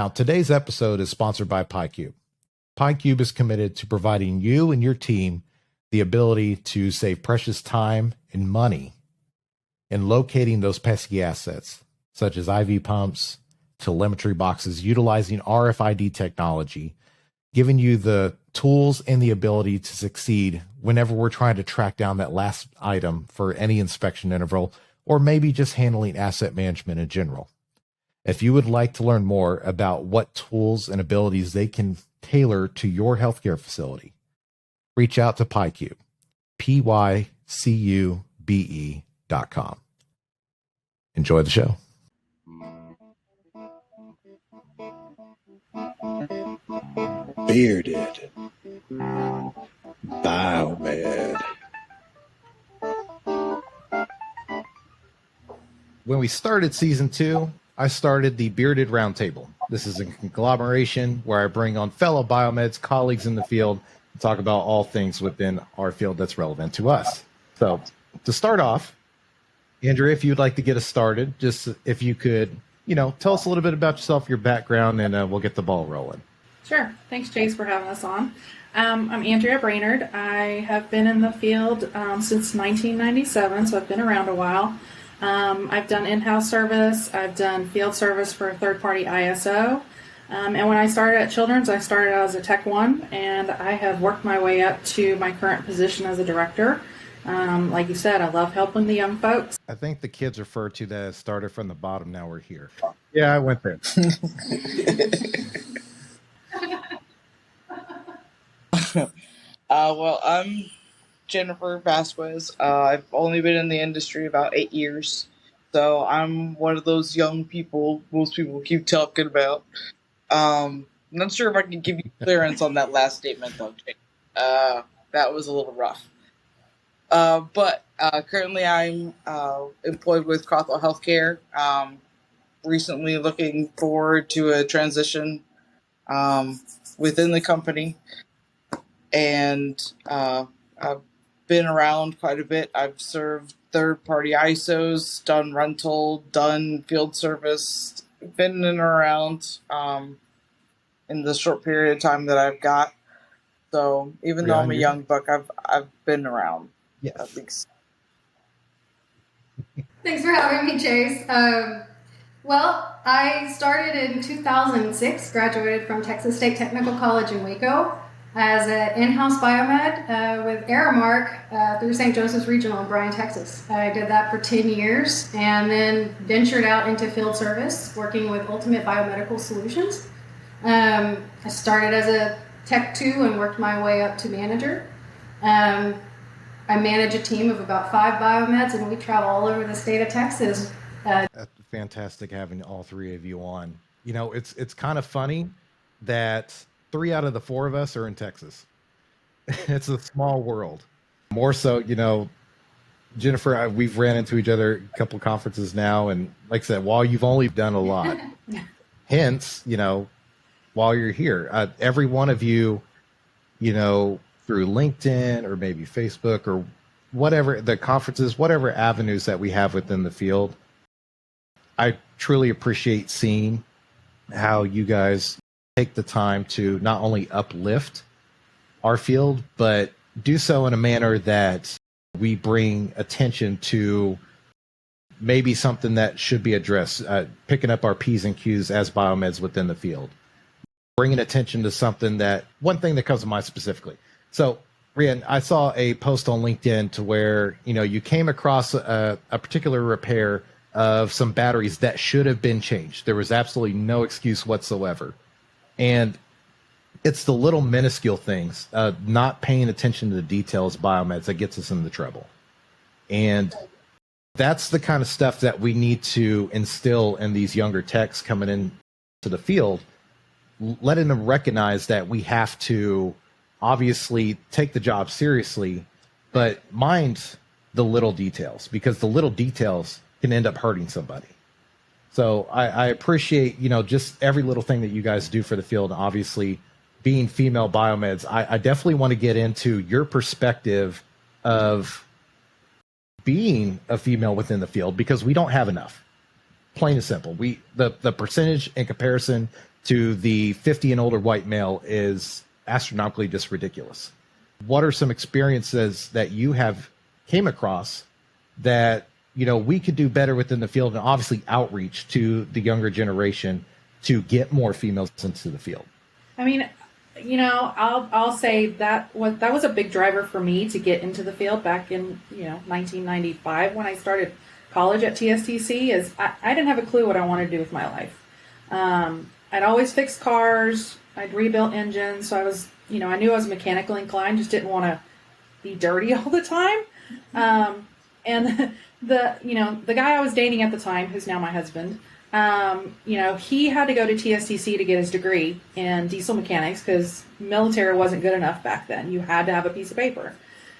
Now, today's episode is sponsored by PyCube. PyCube is committed to providing you and your team the ability to save precious time and money in locating those pesky assets, such as IV pumps, telemetry boxes, utilizing RFID technology, giving you the tools and the ability to succeed whenever we're trying to track down that last item for any inspection interval, or maybe just handling asset management in general. If you would like to learn more about what tools and abilities they can tailor to your healthcare facility, reach out to PyCube, PYCUBE.com. Enjoy the show. Bearded Biomed. When we started season 2, I started the Bearded Roundtable. This is a conglomeration where I bring on fellow Biomeds, colleagues in the field, and talk about all things within our field that's relevant to us. So to start off, Andrea, if you'd like to get us started, just if you could, tell us a little bit about yourself, your background, and we'll get the ball rolling. Sure. Thanks, Chase, for having us on. I'm Andrea Brainard. I have been in the field since 1997, so I've been around a while. I've done in-house service. I've done field service for a third-party ISO. And when I started at Children's, I started out as a Tech 1, and I have worked my way up to my current position as a director. Like you said, I love helping the young folks. I think the kids refer to that as started from the bottom, now we're here. Yeah, I went there. Well, I'm Jennifer Vasquez. I've only been in the industry about 8 years, so I'm one of those young people most people keep talking about. I'm not sure if I can give you clearance on that last statement, though, Jake. That was a little rough. But currently I'm employed with Cawthorne Healthcare. Recently looking forward to a transition within the company. And I've been around quite a bit. I've served third-party ISOs, done rental, done field service, been in and around in the short period of time that I've got. So even though I'm a young buck, I've been around. Yes. At least. Thanks for having me, Chase. Well, I started in 2006, graduated from Texas State Technical College in Waco as an in-house biomed with Aramark through St. Joseph's Regional in Bryan, Texas. I did that for 10 years and then ventured out into field service, working with Ultimate Biomedical Solutions. I started as a Tech 2 and worked my way up to manager. I manage a team of about 5 biomeds, and we travel all over the state of Texas. That's fantastic having all 3 of you on. It's kind of funny that 3 out of the 4 of us are in Texas. It's a small world. More so, Jennifer, we've ran into each other a couple of conferences now, and like I said, while you've only done a lot, hence, while you're here, every one of you, through LinkedIn or maybe Facebook or whatever the conferences, whatever avenues that we have within the field, I truly appreciate seeing how you guys take the time to not only uplift our field, but do so in a manner that we bring attention to maybe something that should be addressed, picking up our P's and Q's as biomeds within the field, bringing attention to something that, one thing that comes to mind specifically. So, Rhiannon, I saw a post on LinkedIn to where, you came across a particular repair of some batteries that should have been changed. There was absolutely no excuse whatsoever. And it's the little minuscule things, not paying attention to the details, biomeds, that gets us into trouble. And that's the kind of stuff that we need to instill in these younger techs coming into the field, letting them recognize that we have to obviously take the job seriously, but mind the little details, because the little details can end up hurting somebody. So I appreciate, just every little thing that you guys do for the field. Obviously, being female biomeds, I definitely want to get into your perspective of being a female within the field, because we don't have enough. Plain and simple. The percentage in comparison to the 50 and older white male is astronomically just ridiculous. What are some experiences that you have came across that, you know, we could do better within the field, and obviously outreach to the younger generation to get more females into the field? I mean, you know, I'll say that was a big driver for me to get into the field back in 1995 when I started college at TSTC. Is I didn't have a clue what I wanted to do with my life. I'd always fixed cars. I'd rebuilt engines. So I was, I knew I was mechanically inclined. Just didn't want to be dirty all the time. And the guy I was dating at the time, who's now my husband, he had to go to TSTC to get his degree in diesel mechanics because military wasn't good enough back then. You had to have a piece of paper.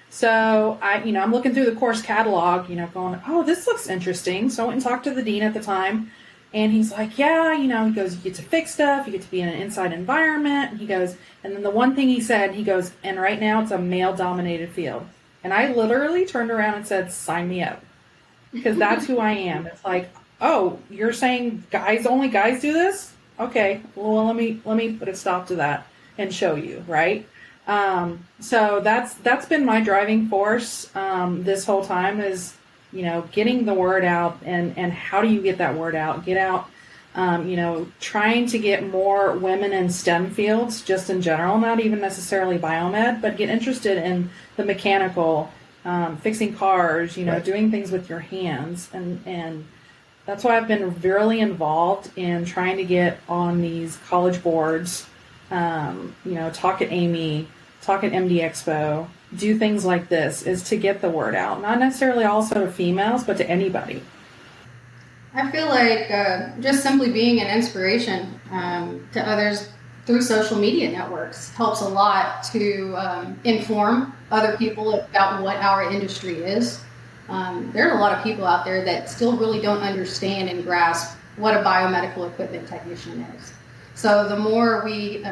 So I'm looking through the course catalog, going, oh, this looks interesting. So I went and talked to the dean at the time, and he's like, yeah, he goes, you get to fix stuff, you get to be in an inside environment. He goes, and then the one thing he said, he goes, and right now it's a male-dominated field. And I literally turned around and said, sign me up, because that's who I am. It's like, oh, you're saying only guys do this? Okay, well, let me put a stop to that and show you, right? So that's been my driving force this whole time is, getting the word out, and how do you get that word out? Get out, trying to get more women in STEM fields just in general, not even necessarily biomed, but get interested in the mechanical, fixing cars, Right. doing things with your hands, and that's why I've been really involved in trying to get on these college boards, talk at Amy, talk at MD Expo, do things like this, is to get the word out. Not necessarily also to females, but to anybody. I feel like just simply being an inspiration to others through social media networks helps a lot to inform other people about what our industry is. There are a lot of people out there that still really don't understand and grasp what a biomedical equipment technician is. So the more we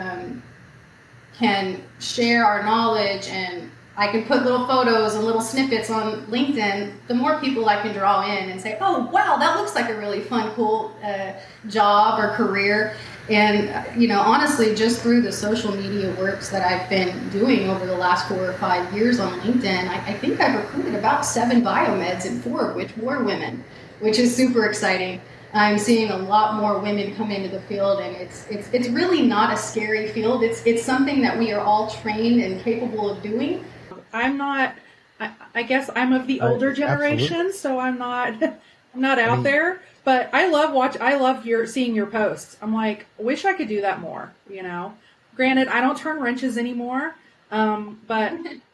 can share our knowledge, and I can put little photos and little snippets on LinkedIn, the more people I can draw in and say, oh, wow, that looks like a really fun, cool job or career. And, honestly, just through the social media works that I've been doing over the last 4 or 5 years on LinkedIn, I think I've recruited about 7 biomeds, and 4 of which were women, which is super exciting. I'm seeing a lot more women come into the field, and it's really not a scary field. It's something that we are all trained and capable of doing. I'm not. I guess I'm of the older generation, Absolutely. so I'm not. I'm not out mean- there. But I love seeing your posts. I'm like, wish I could do that more. Granted, I don't turn wrenches anymore, but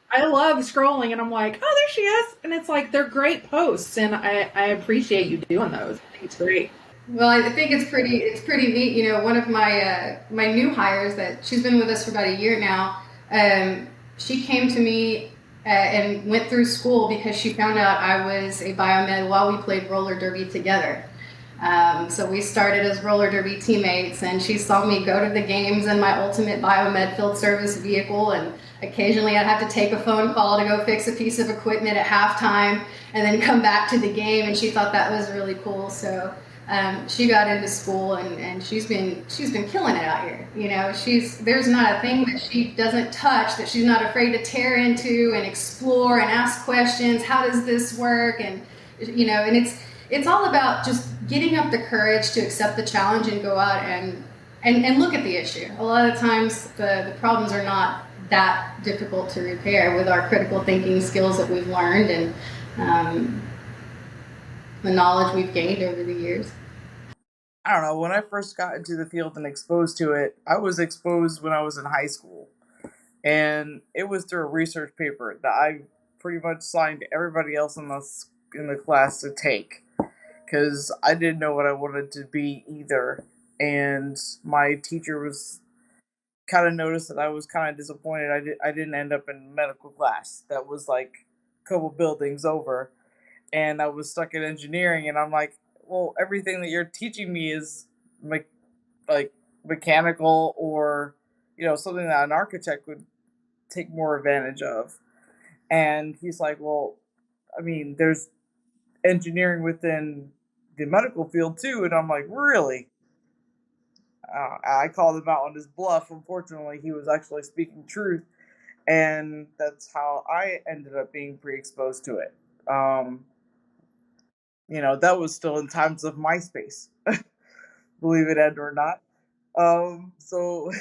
I love scrolling, and I'm like, oh, there she is, and it's like they're great posts, and I appreciate you doing those. I think it's great. Well, I think it's pretty neat. One of my my new hires, that she's been with us for about a year now. She came to me and went through school because she found out I was a biomed while we played roller derby together. So we started as roller derby teammates, and she saw me go to the games in my ultimate biomed field service vehicle, and occasionally I'd have to take a phone call to go fix a piece of equipment at halftime and then come back to the game, and she thought that was really cool. So she got into school, and she's been killing it out here. There's not a thing that she doesn't touch that she's not afraid to tear into and explore and ask questions. How does this work? And and it's all about just getting up the courage to accept the challenge and go out and look at the issue. A lot of times the problems are not that difficult to repair with our critical thinking skills that we've learned, and the knowledge we've gained over the years. I don't know. When I first got into the field and exposed to it, I was exposed when I was in high school. And it was through a research paper that I pretty much signed everybody else in the class to take. Because I didn't know what I wanted to be either. And my teacher was kind of noticed that I was kind of disappointed I didn't end up in medical class. That was like a couple buildings over. And I was stuck in engineering, and I'm like, well, everything that you're teaching me is like mechanical, or something that an architect would take more advantage of. And he's like, well, I mean, there's engineering within the medical field too. And I'm like, really? I called him out on his bluff. Unfortunately, he was actually speaking truth, and that's how I ended up being pre-exposed to it. That was still in times of MySpace, believe it or not. So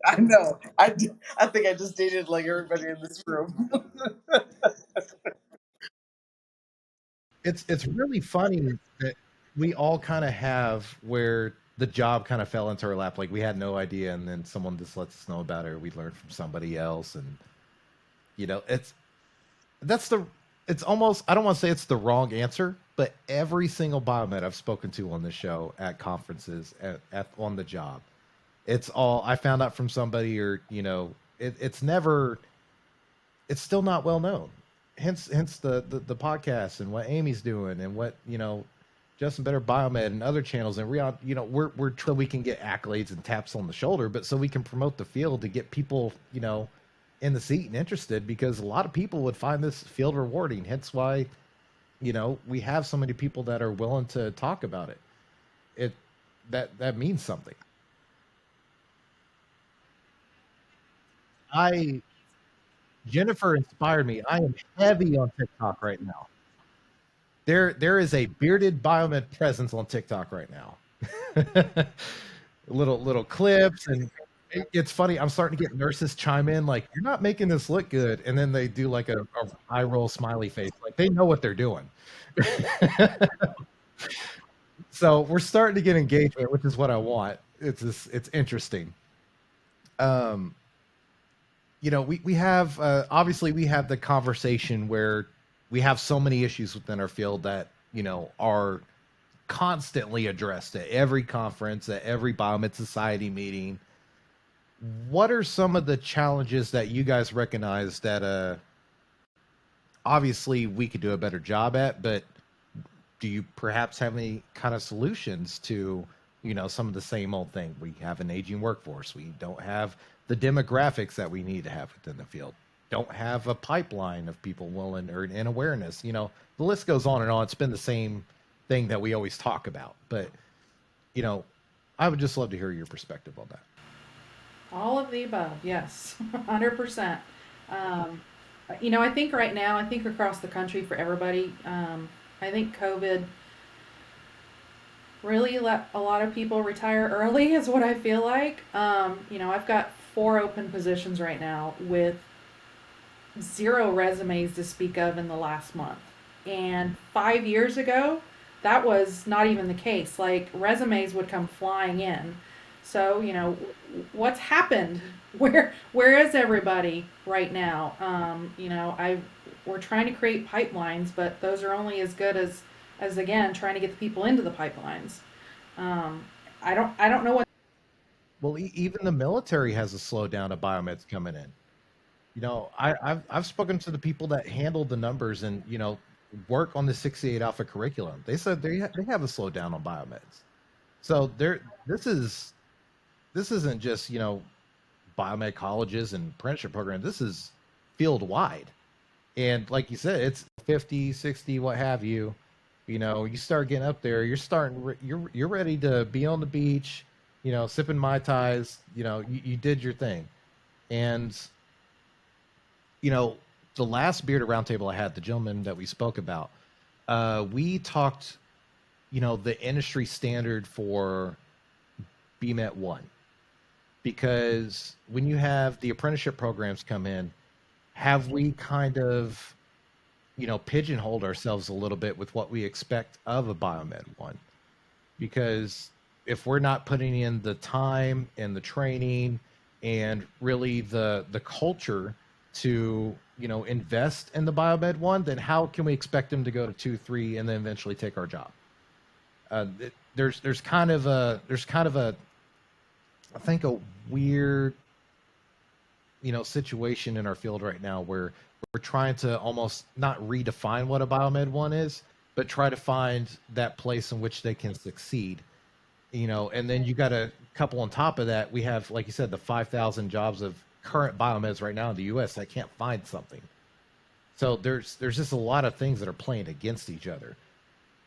I know I think I just dated like everybody in this room. It's really funny that we all kind of have where the job kind of fell into our lap. Like we had no idea, and then someone just lets us know about it, or we learned from somebody else, and it's that's the it's almost, I don't want to say it's the wrong answer, but every single biomed I've spoken to on the show, at conferences, on the job, it's all I found out from somebody, or it's never, it's still not well known. Hence the podcast and what Amy's doing, and what Justin Better Biomed and other channels, and Rhiannon, we're we can get accolades and taps on the shoulder, but so we can promote the field to get people in the seat and interested, because a lot of people would find this field rewarding. Hence why we have so many people that are willing to talk about it. That means something. I Jennifer inspired me. I am heavy on TikTok right now. There is a bearded biomed presence on TikTok right now. Little clips, and it's funny. I'm starting to get nurses chime in like, "You're not making this look good," and then they do like a eye roll smiley face, like they know what they're doing. So we're starting to get engagement, which is what I want. It's interesting. Um, we have obviously we have the conversation where we have so many issues within our field that are constantly addressed at every conference, at every Biomed Society meeting. What are some of the challenges that you guys recognize that obviously we could do a better job at, but do you perhaps have any kind of solutions to some of the same old thing? We have an aging workforce. We don't have the demographics that we need to have within the field. Don't have a pipeline of people willing or in awareness. The list goes on and on. It's been the same thing that we always talk about, but I would just love to hear your perspective on that. All of the above, yes, 100%. I think right now, I think across the country for everybody, I think COVID really let a lot of people retire early, is what I feel like. I've got 4 open positions right now with 0 resumes to speak of in the last month. And 5 years ago, that was not even the case. Like, resumes would come flying in. So, what's happened? Where is everybody right now? We're trying to create pipelines, but those are only as good as again trying to get the people into the pipelines. I don't know what. Well, even the military has a slowdown of biomeds coming in. I've spoken to the people that handle the numbers and work on the 68 Alpha curriculum. They said they have a slowdown on biomeds. So this isn't just biomed colleges and apprenticeship programs. This is field wide, and like you said, it's 50, 60, what have you. You start getting up there, you're ready to be on the beach, sipping Mai Tais. You did your thing. And the last bearded roundtable I had, the gentleman that we spoke about, we talked the industry standard for BMET 1, because when you have the apprenticeship programs come in, have we kind of pigeonholed ourselves a little bit with what we expect of a Biomed 1? Because if we're not putting in the time and the training and really the culture to invest in the Biomed 1, then how can we expect them to go to 2, 3, and then eventually take our job? There's kind of a I think a weird situation in our field right now where we're trying to almost not redefine what a Biomed 1 is, but try to find that place in which they can succeed. And then you got a couple on top of that. We have, like you said, the 5,000 jobs of current biomeds right now in the U.S. that can't find something. So there's just a lot of things that are playing against each other,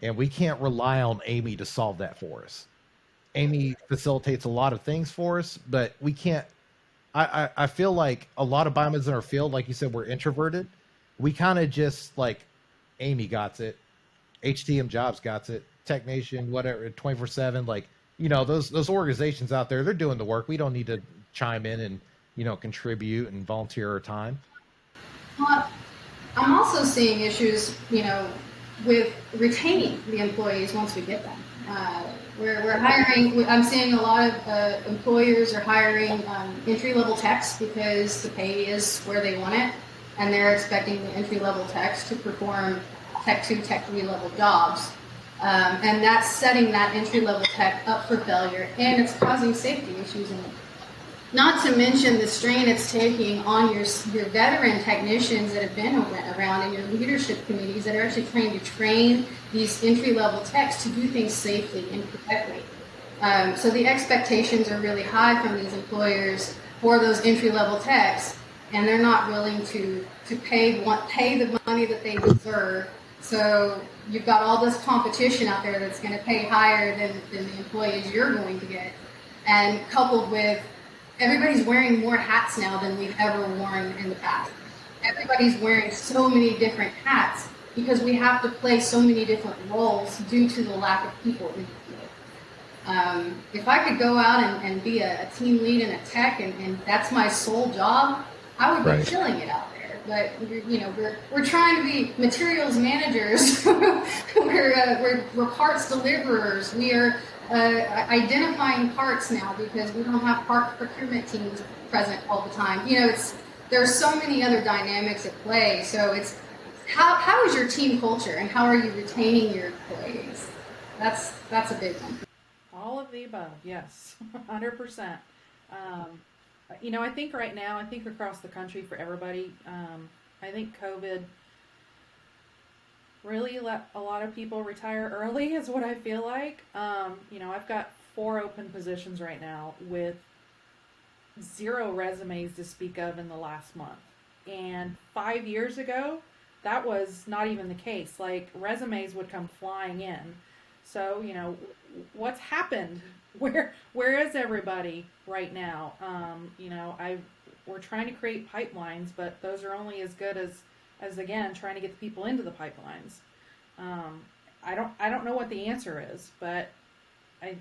and we can't rely on Amy to solve that for us. Amy facilitates a lot of things for us, but we can't. I feel like a lot of biomeds in our field, like you said, we're introverted. We kind of just like Amy got it, HTM Jobs got it, Technation, whatever, 24/7. Like, those organizations out there, they're doing the work. We don't need to chime in and contribute and volunteer our time. Well, I'm also seeing issues, with retaining the employees once we get them. We're hiring. I'm seeing a lot of employers are hiring entry-level techs because the pay is where they want it, and they're expecting the entry-level techs to perform Tech 2, Tech 3 level jobs. And that's setting that entry-level tech up for failure, and it's causing safety issues in it. Not to mention the strain it's taking on your veteran technicians that have been around in your leadership committees that are actually trying to train these entry-level techs to do things safely and correctly. So the expectations are really high from these employers for those entry-level techs, and they're not willing to pay the money that they deserve. So you've got all this competition out there that's going to pay higher than the employees you're going to get, and coupled with everybody's wearing more hats now than we've ever worn in the past. Everybody's wearing so many different hats because we have to play so many different roles due to the lack of people in the field. If I could go out and be a team lead and a tech and that's my sole job, I would be killing it out there. But we're trying to be materials managers. we're parts deliverers. We are identifying parts now because we don't have part procurement teams present all the time. There's so many other dynamics at play. So it's how is your team culture and how are you retaining your employees? That's a big one. All of the above, yes, 100%. I think right now, I think across the country for everybody, I think COVID really let a lot of people retire early is what I feel like. I've got 4 open positions right now with 0 resumes to speak of in the last month. And 5 years ago, that was not even the case. Like, resumes would come flying in. So, what's happened? Where is everybody right now? We're trying to create pipelines, but those are only as good as again trying to get the people into the pipelines. I don't know what the answer is, but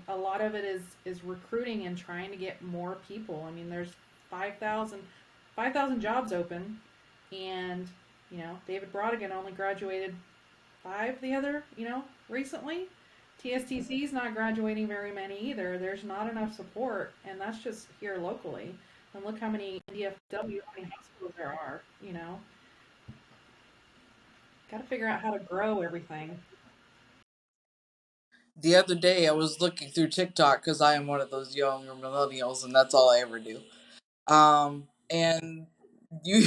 a lot of it is recruiting and trying to get more people. I mean, there's 5,000 jobs open, and David Brodigan only graduated 5 recently. TSTC's not graduating very many either. There's not enough support, and that's just here locally. And look how many NDFW, how many hospitals there are. Got to figure out how to grow everything. The other day, I was looking through TikTok because I am one of those younger millennials, and that's all I ever do. And you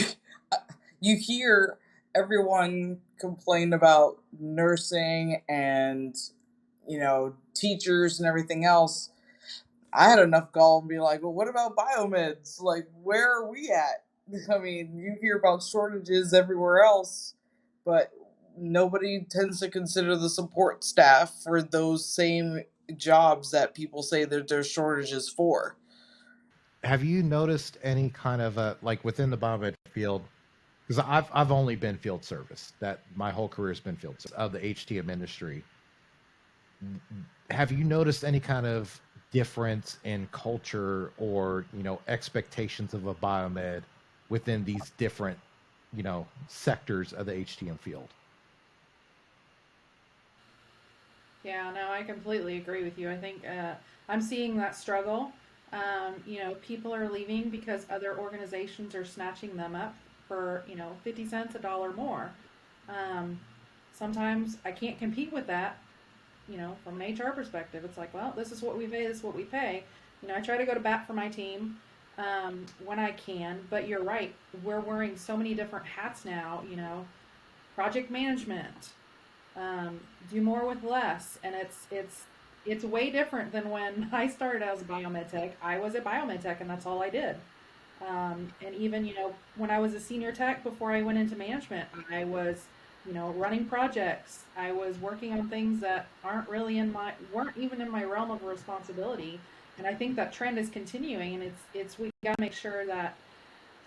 you hear everyone complain about nursing and teachers and everything else. I had enough gall and be like, well, what about biomeds? Like, where are we at? I mean, you hear about shortages everywhere else, but nobody tends to consider the support staff for those same jobs that people say that there's shortages for. Have you noticed any kind of like within the biomed field? Because I've only been field service. That my whole career has been field service of the HTM industry. Have you noticed any kind of difference in culture or expectations of a biomed within these different sectors of the HTM field? Yeah, no, I completely agree with you. I think I'm seeing that struggle. People are leaving because other organizations are snatching them up for 50 cents, a dollar more. Sometimes I can't compete with that. From an HR perspective, it's like, well, this is what we pay. This is what we pay. I try to go to bat for my team when I can. But you're right. We're wearing so many different hats now. Project management, do more with less, and it's way different than when I started as a biomed tech. I was a biomed tech, and that's all I did. And even when I was a senior tech before I went into management, I was running projects. I was working on things that weren't even in my realm of responsibility. And I think that trend is continuing, and we got to make sure that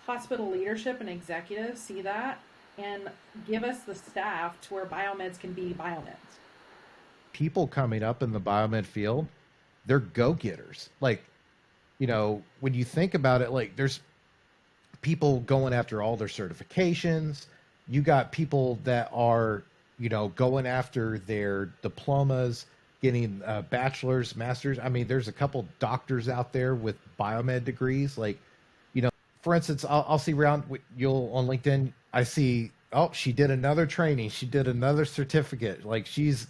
hospital leadership and executives see that and give us the staff to where biomeds can be biomeds. People coming up in the biomed field, they're go-getters. Like, when you think about it, like there's people going after all their certifications. You got people that are, going after their diplomas, getting bachelor's, master's. I mean, there's a couple doctors out there with biomed degrees. Like, for instance, I'll see you'll on LinkedIn, I see, oh, she did another training. She did another certificate. Like she's,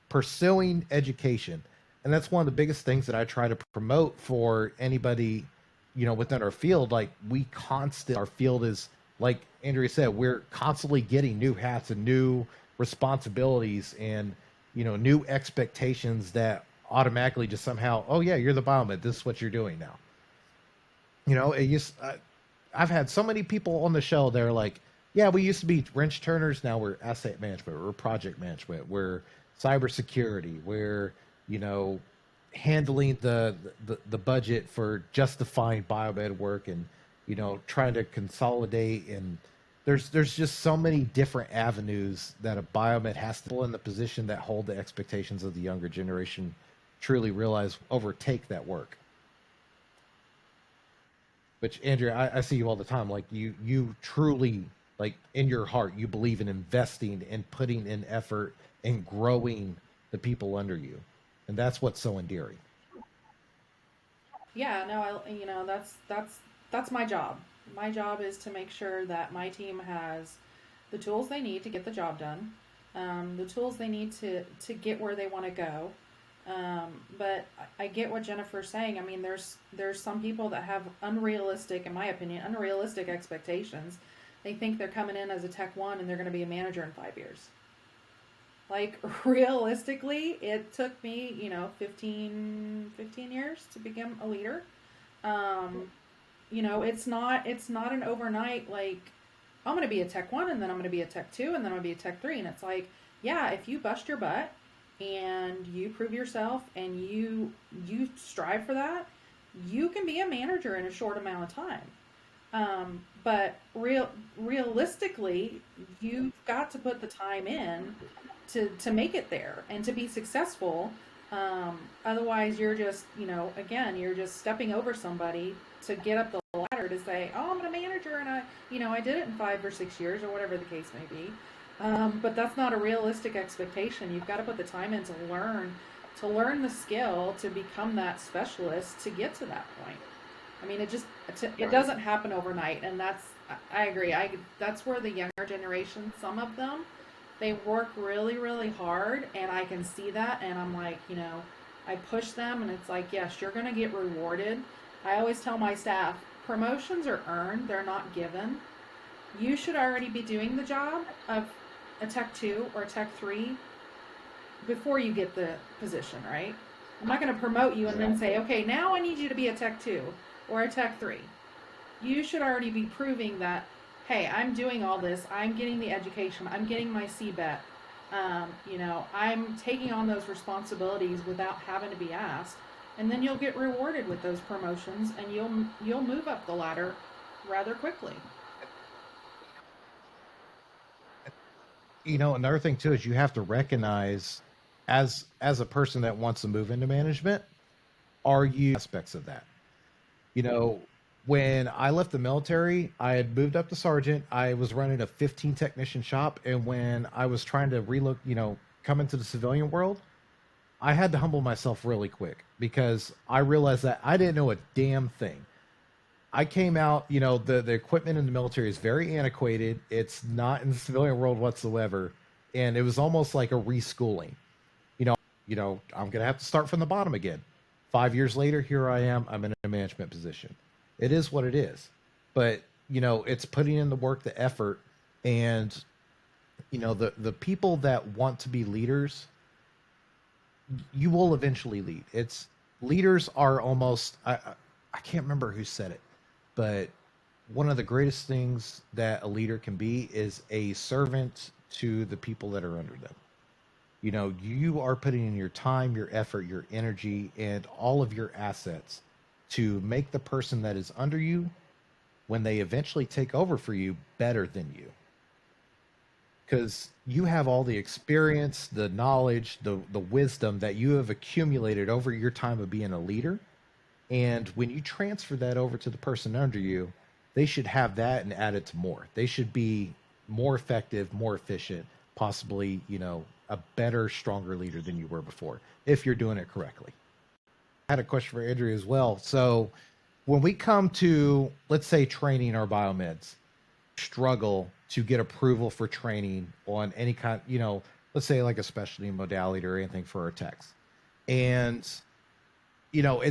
pursuing education. And that's one of the biggest things that I try to promote for anybody, within our field. Like our field is, like Andrea said, we're constantly getting new hats and new responsibilities and, new expectations that automatically just somehow, oh yeah, you're the biomed. This is what you're doing now. I've had so many people on the show. They're like, yeah, we used to be wrench turners. Now we're asset management. We're project management. We're cybersecurity. We're, handling the budget for justifying biomed work and, trying to consolidate. And there's just so many different avenues that a biomed has to pull in the position that hold the expectations of the younger generation truly realize overtake that work. Which, Andrea, I see you all the time. Like you truly, like in your heart, you believe in investing and putting in effort and growing the people under you, and that's what's so endearing. Yeah, no, that's my job. My job is to make sure that my team has the tools they need to get the job done, the tools they need to get where they want to go. But I get what Jennifer's saying. I mean, there's some people that have in my opinion, unrealistic expectations. They think they're coming in as a Tech 1 and they're going to be a manager in 5 years. Like, realistically, it took me, 15 years to become a leader. It's not an overnight, like, I'm going to be a Tech 1 and then I'm going to be a Tech 2 and then I'm going to be a Tech 3. And it's like, yeah, if you bust your butt and you prove yourself and you strive for that, you can be a manager in a short amount of time. But realistically, you've got to put the time in to make it there and to be successful. Otherwise, you're just, again, you're just stepping over somebody to get up the ladder to say, oh, I'm a manager and I did it in 5 or 6 years or whatever the case may be. But that's not a realistic expectation. You've got to put the time in to learn the skill, to become that specialist, to get to that point. I mean, it doesn't happen overnight, and I agree. That's where the younger generation, some of them, they work really, really hard, and I can see that, and I'm like, I push them, and it's like, yes, you're going to get rewarded. I always tell my staff, promotions are earned, they're not given. You should already be doing the job of a Tech 2 or a Tech 3 before you get the position, right? I'm not going to promote you and then say, okay, now I need you to be a Tech 2 or a Tech 3. You should already be proving that, hey, I'm doing all this, I'm getting the education, I'm getting my CBET, I'm taking on those responsibilities without having to be asked, and then you'll get rewarded with those promotions, and you'll move up the ladder rather quickly. Another thing too is you have to recognize, as a person that wants to move into management, are you aspects of that? When I left the military, I had moved up to sergeant. I was running a 15 technician shop, and when I was trying to come into the civilian world, I had to humble myself really quick because I realized that I didn't know a damn thing. I came out, the equipment in the military is very antiquated. It's not in the civilian world whatsoever. And it was almost like a reschooling. I'm going to have to start from the bottom again. 5 years later, here I am. I'm in a management position. It is what it is. But, it's putting in the work, the effort, and, the people that want to be leaders, you will eventually lead. Leaders are almost, I can't remember who said it, but one of the greatest things that a leader can be is a servant to the people that are under them. You know, you are putting in your time, your effort, your energy, and all of your assets to make the person that is under you, when they eventually take over for you, better than you. Because you have all the experience, the knowledge, the wisdom that you have accumulated over your time of being a leader. And when you transfer that over to the person under you, they should have that and add it to more. They should be more effective, more efficient, possibly, you know, a better, stronger leader than you were before, if you're doing it correctly. I had a question for Andrea as well. So when we come to, let's say, training our biomeds, struggle to get approval for training on any kind, you know, let's say like a specialty modality or anything for our techs. And, you know,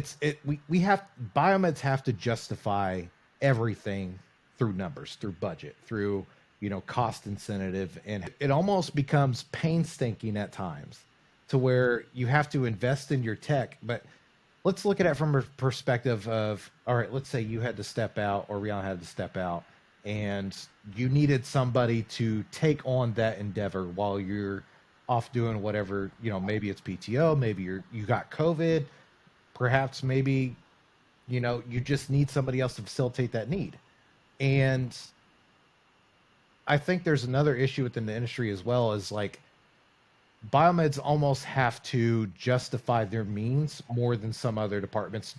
we have, biomeds have to justify everything through numbers, through budget, through, you know, cost incentive. And it almost becomes painstaking at times to where you have to invest in your tech. But let's look at it from a perspective of, all right, let's say you had to step out, or Rhiannon had to step out, and you needed somebody to take on that endeavor while you're off doing whatever, you know, maybe it's PTO, maybe you got COVID, perhaps maybe, you know, you just need somebody else to facilitate that need. And I think there's another issue within the industry as well, is like biomeds almost have to justify their means more than some other departments,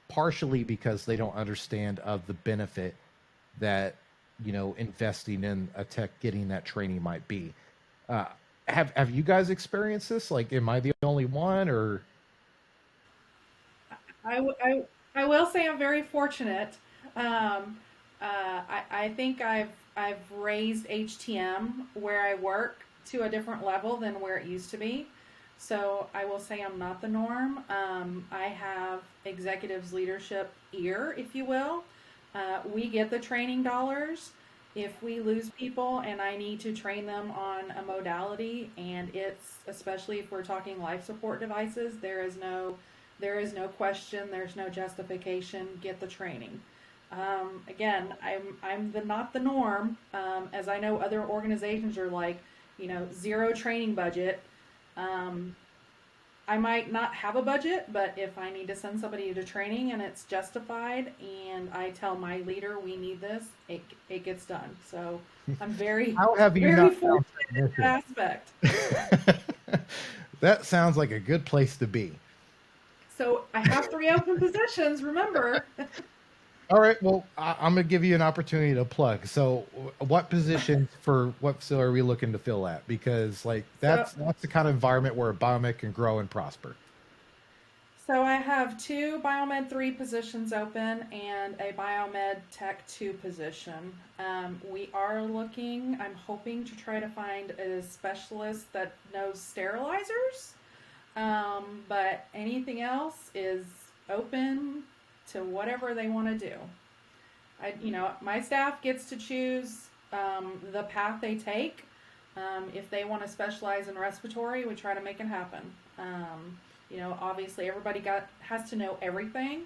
partially because they don't understand of the benefit that, you know, investing in a tech, getting that training might be. Have you guys experienced this? Like, am I the only one, or? I will say I'm very fortunate. I think I've raised HTM where I work to a different level than where it used to be. So I will say I'm not the norm. I have executives leadership ear, if you will. We get the training dollars. If we lose people and I need to train them on a modality, and it's, especially if we're talking life support devices, there is no question, there's no justification. Get the training. Again, I'm not the norm, as I know other organizations are like, you know, zero training budget. I might not have a budget, but if I need to send somebody to training and it's justified, and I tell my leader we need this, it gets done. So I'm very, How have you very not fortunate found in that aspect. That sounds like a good place to be. So I have 3 open positions, remember. All right. Well, I'm going to give you an opportunity to plug. So, what positions for what facility are we looking to fill at? Because, like, that's the kind of environment where a biomed can grow and prosper. So I have 2 Biomed 3 positions open and a Biomed Tech 2 position. We are looking, I'm hoping to try to find a specialist that knows sterilizers. But anything else is open to whatever they want to do. You know, my staff gets to choose the path they take. If they want to specialize in respiratory, we try to make it happen. You know, obviously everybody has to know everything,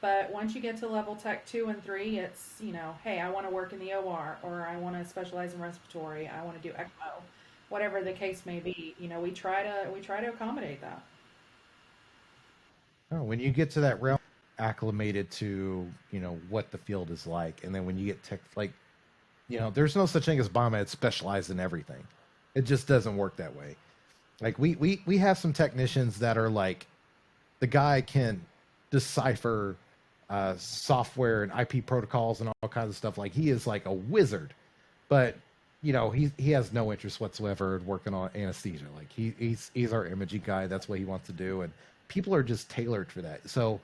but once you get to level tech 2 and 3, it's, you know, hey, I want to work in the OR, or I want to specialize in respiratory, I want to do ECMO, whatever the case may be. You know, we try to accommodate that. Oh, when you get to that realm, acclimated to, you know, what the field is like, and then when you get tech, like, you know, there's no such thing as biomed specialized in everything. It just doesn't work that way. Like, we have some technicians that are like, the guy can decipher software and IP protocols and all kinds of stuff. Like, he is like a wizard, but you know, he has no interest whatsoever in working on anesthesia. Like, he's our imaging guy. That's what he wants to do, and people are just tailored for that. So,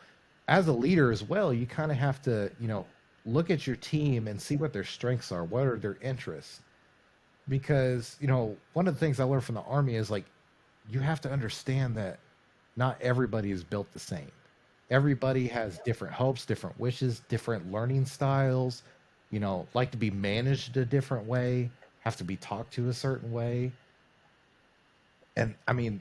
as a leader as well, you kind of have to, you know, look at your team and see what their strengths are, what are their interests. Because, you know, one of the things I learned from the Army is, like, you have to understand that not everybody is built the same. Everybody has different hopes, different wishes, different learning styles, you know, like to be managed a different way, have to be talked to a certain way. And I mean,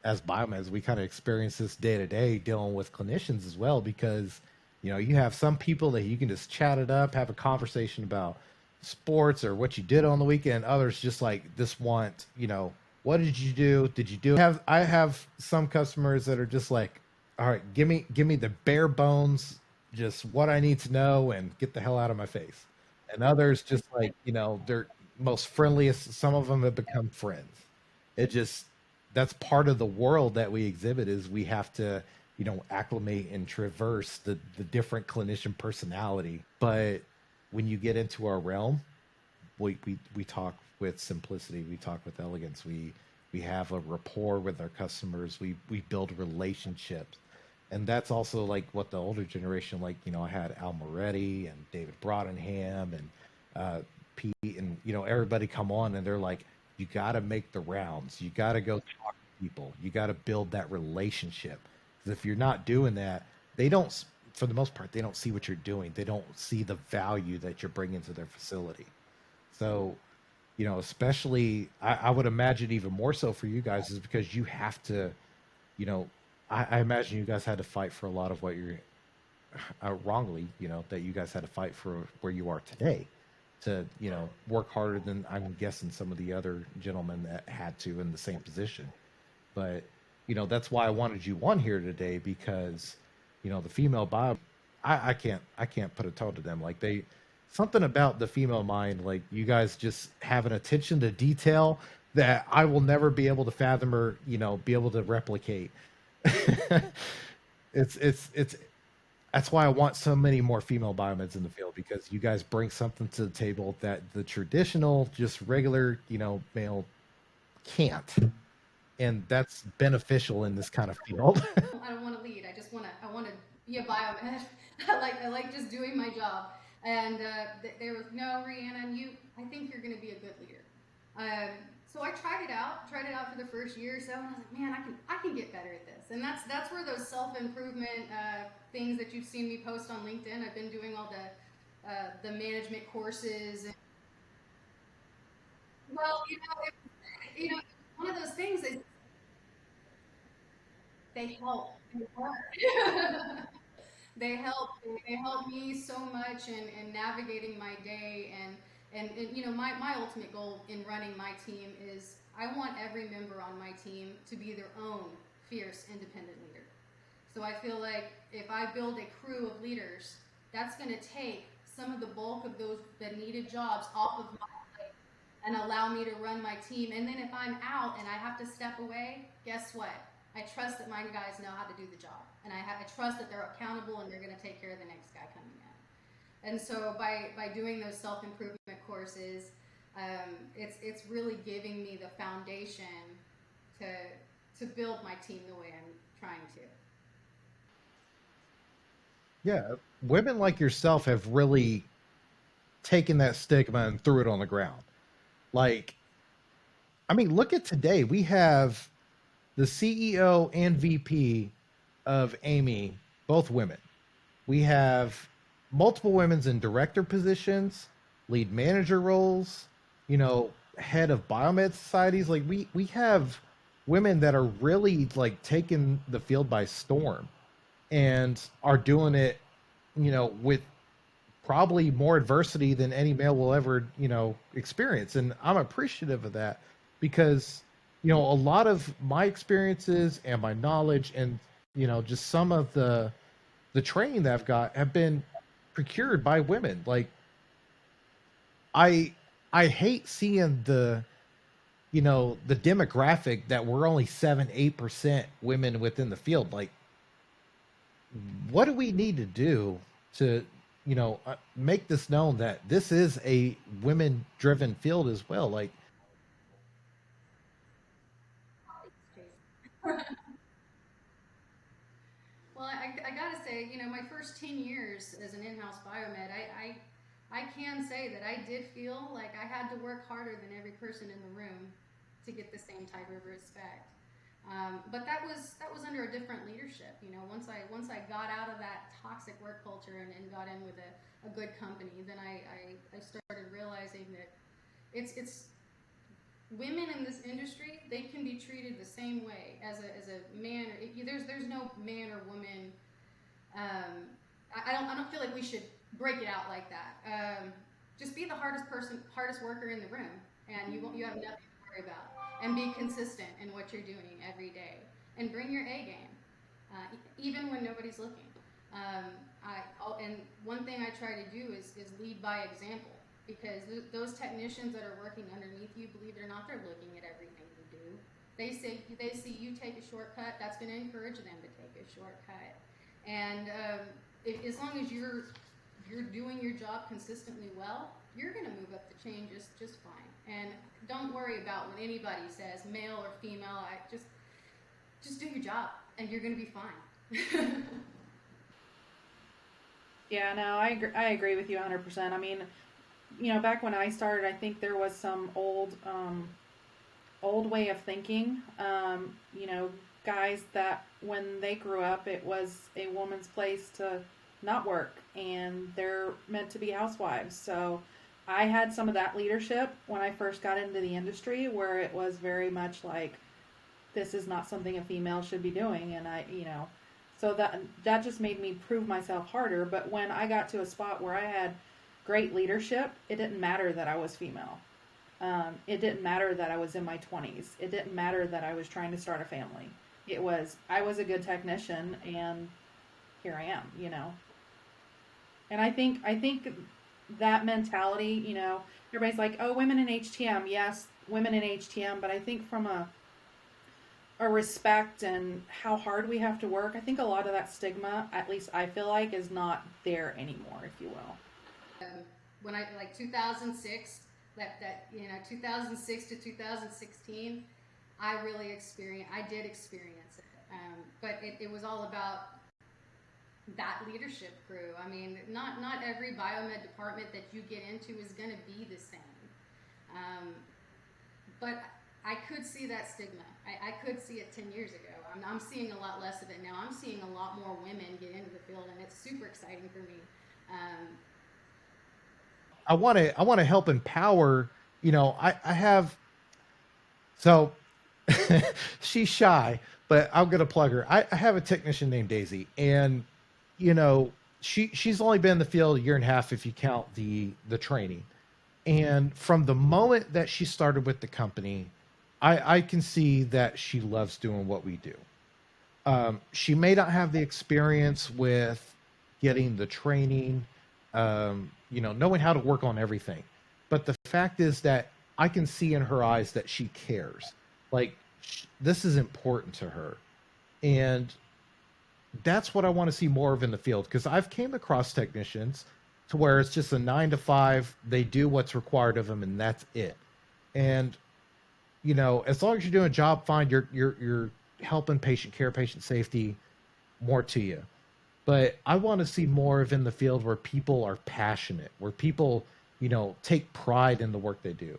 as biomeds, we kind of experience this day to day dealing with clinicians as well, because, You know, you have some people that you can just chat it up, have a conversation about sports or what you did on the weekend. Others just like this want, you know, what did you do? Did you do have I have some customers that are just like, all right, give me the bare bones, just what I need to know and get the hell out of my face. And others just like, you know, they're most friendliest, some of them have become friends. It just that's part of the world that we exhibit is we have to, you know, acclimate and traverse the different clinician personality. But when you get into our realm, we talk with simplicity, we talk with elegance, we have a rapport with our customers, we build relationships. And that's also like what the older generation, like, you know, I had Al Moretti and David Brodenham and Pete and, you know, everybody come on and they're like, you got to make the rounds, you got to go talk to people, you got to build that relationship. Because if you're not doing that, they don't, for the most part, they don't see what you're doing, they don't see the value that you're bringing to their facility. So, you know, especially I would imagine even more so for you guys is because you have to, you know, I imagine you guys had to fight for a lot of what you're wrongly, you know, that you guys had to fight for where you are today to, you know, work harder than I'm guessing some of the other gentlemen that had to in the same position. But, you know, that's why I wanted you on here today because, you know, the female bio, I can't put a toe to them. Like they, something about the female mind, like you guys just have an attention to detail that I will never be able to fathom or, you know, be able to replicate. It's that's why I want so many more female biomeds in the field because you guys bring something to the table that the traditional, just regular, you know, male can't, and that's beneficial in this kind of field. I don't want to lead. I want to be a biomed. I like just doing my job. And they were no, Rhiannon, I think you're going to be a good leader. Um, so I tried it out for the first year or so, and I was like, man, I can get better at this. And that's where those self improvement things that you've seen me post on LinkedIn. I've been doing all the management courses. And, well, you know, one of those things is they help. They work. They help me so much in navigating my day and you know my ultimate goal in running my team is I want every member on my team to be their own fierce independent leader. So I feel like if I build a crew of leaders, that's going to take some of the bulk of those the needed jobs off of my plate and allow me to run my team. And then if I'm out and I have to step away, guess what? I trust that my guys know how to do the job, and I trust that they're accountable and they're going to take care of the next guy coming in. And so by doing those self improvement courses, it's really giving me the foundation to build my team the way I'm trying to. Yeah, women like yourself have really taken that stigma and threw it on the ground. Like, I mean, look at today. We have the CEO and VP of Amy, both women. We have multiple women's in director positions, lead manager roles, you know, head of biomed societies. Like we have women that are really like taking the field by storm and are doing it, you know, with probably more adversity than any male will ever, you know, experience. And I'm appreciative of that because, you know, a lot of my experiences and my knowledge and, you know, just some of the training that I've got have been procured by women. Like I I hate seeing the, you know, the demographic that we're only 7-8% women within the field. Like what do we need to do to, you know, make this known that this is a women driven field as well? Like Well, I gotta say, you know, my first 10 years as an in-house biomed, I can say that I did feel like I had to work harder than every person in the room to get the same type of respect. But that was under a different leadership. You know, once I got out of that toxic work culture and got in with a good company, then I started realizing that it's women in this industry, they can be treated the same way as a man. There's no man or woman. I don't feel like we should break it out like that. Just be the hardest worker in the room, and you have nothing to worry about. And be consistent in what you're doing every day, and bring your A game, even when nobody's looking. And one thing I try to do is lead by example, because those technicians that are working underneath you, believe it or not, they're looking at everything you do. They see you take a shortcut, that's going to encourage them to take a shortcut. And as long as you're doing your job consistently well, you're going to move up the chain just fine. And don't worry about what anybody says, male or female. Just do your job, and you're going to be fine. Yeah, no, I agree with you 100%. I mean, back when I started, I think there was some old way of thinking. Guys that when they grew up, it was a woman's place to not work, and they're meant to be housewives. So I had some of that leadership when I first got into the industry, where it was very much like, this is not something a female should be doing. And so that just made me prove myself harder. But when I got to a spot where I had great leadership, it didn't matter that I was female. It didn't matter that I was in my 20s. It didn't matter that I was trying to start a family. I was a good technician, and here I am, And I think that mentality, everybody's like, oh, women in HTM. Yes, women in HTM, but I think from a respect and how hard we have to work, I think a lot of that stigma, at least I feel like, is not there anymore, if you will. When I 2006, 2006 to 2016, I did experience it. But it was all about that leadership crew. I mean, not every biomed department that you get into is going to be the same. But I could see that stigma. I could see it 10 years ago. I'm seeing a lot less of it now. I'm seeing a lot more women get into the field, and it's super exciting for me. I want to help empower. I have. So she's shy, but I'm gonna plug her. I have a technician named Daisy, and she's only been in the field a year and a half if you count the training. And from the moment that she started with the company, I can see that she loves doing what we do. She may not have the experience with getting the training, knowing how to work on everything. But the fact is that I can see in her eyes that she cares. Like, this is important to her. And that's what I want to see more of in the field, because I've came across technicians to where it's just a 9 to 5. They do what's required of them, and that's it. And as long as you're doing a job fine, you're helping patient care, patient safety, more to you. But I want to see more of in the field where people are passionate, where people take pride in the work they do.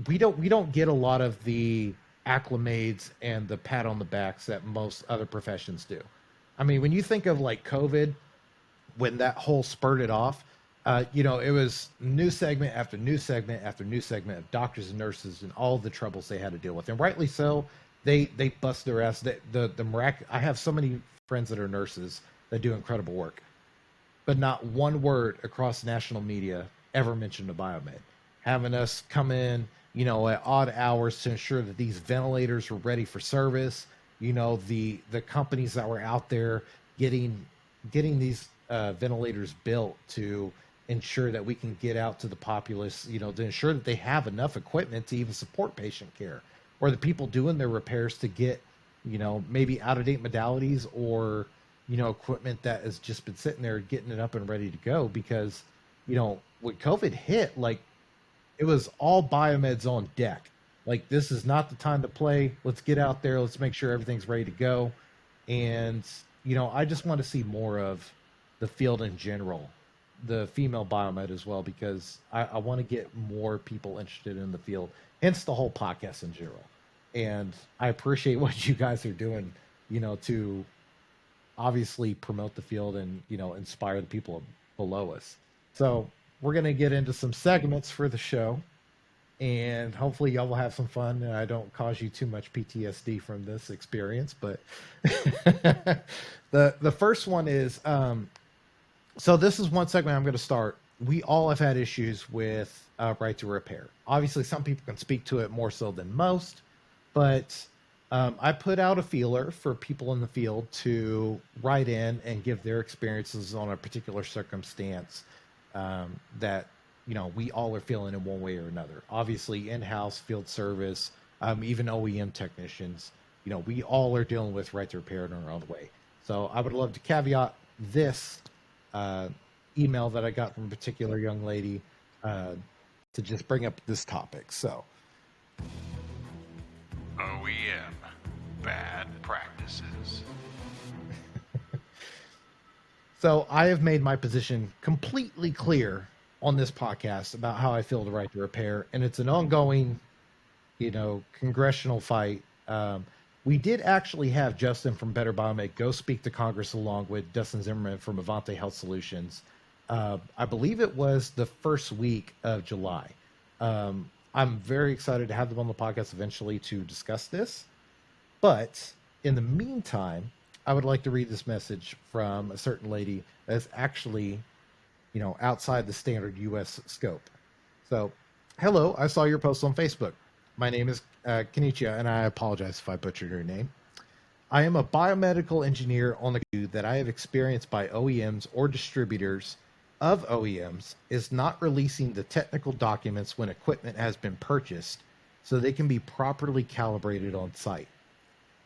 We don't get a lot of the acclimates and the pat on the backs that most other professions do. I mean, when you think of like COVID, when that whole spurted off, it was new segment after new segment after new segment of doctors and nurses and all the troubles they had to deal with, and rightly so. They bust their ass. I have so many friends that are nurses that do incredible work, but not one word across national media ever mentioned a Biomed. Having us come in, at odd hours to ensure that these ventilators were ready for service. The companies that were out there getting these ventilators built to ensure that we can get out to the populace, to ensure that they have enough equipment to even support patient care, or the people doing their repairs to get, maybe out-of-date modalities or, equipment that has just been sitting there getting it up and ready to go. Because, when COVID hit, like, it was all biomeds on deck. Like, this is not the time to play. Let's get out there. Let's make sure everything's ready to go. And, I just want to see more of the field in general, the female biomed as well, because I want to get more people interested in the field, hence the whole podcast in general. And I appreciate what you guys are doing, to obviously promote the field and, inspire the people below us. So we're going to get into some segments for the show, and hopefully y'all will have some fun and I don't cause you too much PTSD from this experience. But the first one is, So this is one segment I'm going to start. We all have had issues with right to repair. Obviously, some people can speak to it more so than most, but I put out a feeler for people in the field to write in and give their experiences on a particular circumstance that we all are feeling in one way or another. Obviously, in-house field service, even OEM technicians, we all are dealing with right to repair in our own way. So I would love to caveat this uh, email that I got from a particular young lady to just bring up this topic. So, OEM bad practices. so I have made my position completely clear on this podcast about how I feel the right to repair, and it's an ongoing, congressional fight. We did actually have Justin from Better Biomed go speak to Congress along with Dustin Zimmerman from Avante Health Solutions. I believe it was the first week of July. I'm very excited to have them on the podcast eventually to discuss this. But in the meantime, I would like to read this message from a certain lady that's actually, outside the standard U.S. scope. So, hello, I saw your post on Facebook. My name is Kenichia, and I apologize if I butchered your name. I am a biomedical engineer on the queue that I have experienced by OEMs or distributors of OEMs is not releasing the technical documents when equipment has been purchased so they can be properly calibrated on site.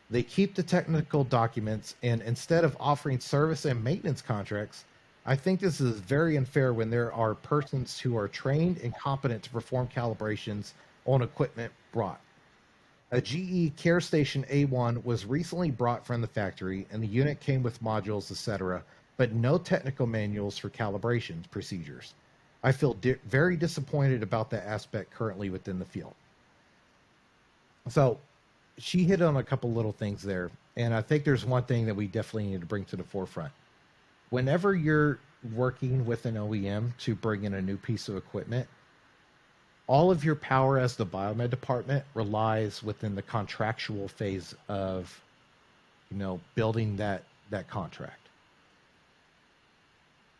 They keep the technical documents, and instead of offering service and maintenance contracts, I think this is very unfair when there are persons who are trained and competent to perform calibrations on equipment brought. A GE Care Station A1 was recently brought from the factory, and the unit came with modules, etc., but no technical manuals for calibrations procedures. I feel very disappointed about that aspect currently within the field. So she hit on a couple little things there, and I think there's one thing that we definitely need to bring to the forefront. Whenever you're working with an OEM to bring in a new piece of equipment, all of your power as the biomed department relies within the contractual phase of, building that contract.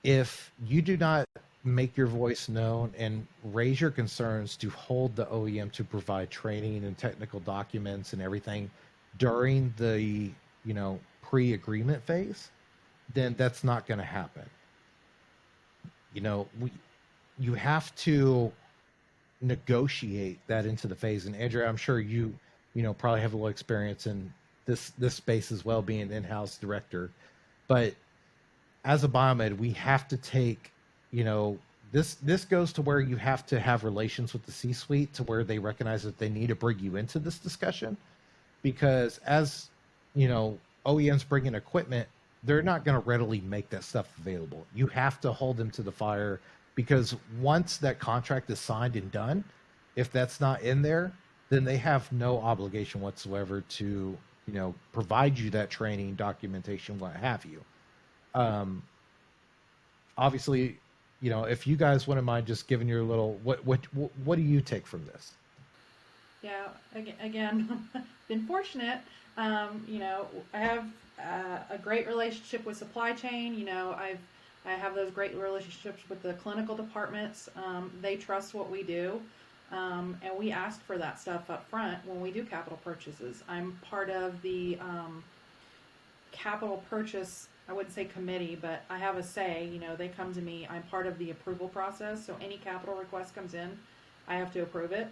If you do not make your voice known and raise your concerns to hold the OEM to provide training and technical documents and everything during the, pre-agreement phase, then that's not going to happen. You have to negotiate that into the phase. And Andrea, I'm sure you probably have a little experience in this space as well, being an in-house director. But as a biomed, we have to take, this goes to where you have to have relations with the C-suite to where they recognize that they need to bring you into this discussion, because as OEMs bring in equipment, they're not going to readily make that stuff available. You have to hold them to the fire, because once that contract is signed and done, if that's not in there, then they have no obligation whatsoever to, provide you that training, documentation, what have you. Obviously, if you guys wouldn't mind just giving your little, what do you take from this? Yeah, again, been fortunate. I have a great relationship with supply chain. I have those great relationships with the clinical departments. They trust what we do, and we ask for that stuff up front when we do capital purchases. I'm part of the capital purchase, I wouldn't say committee, but I have a say. They come to me. I'm part of the approval process, so any capital request comes in, I have to approve it.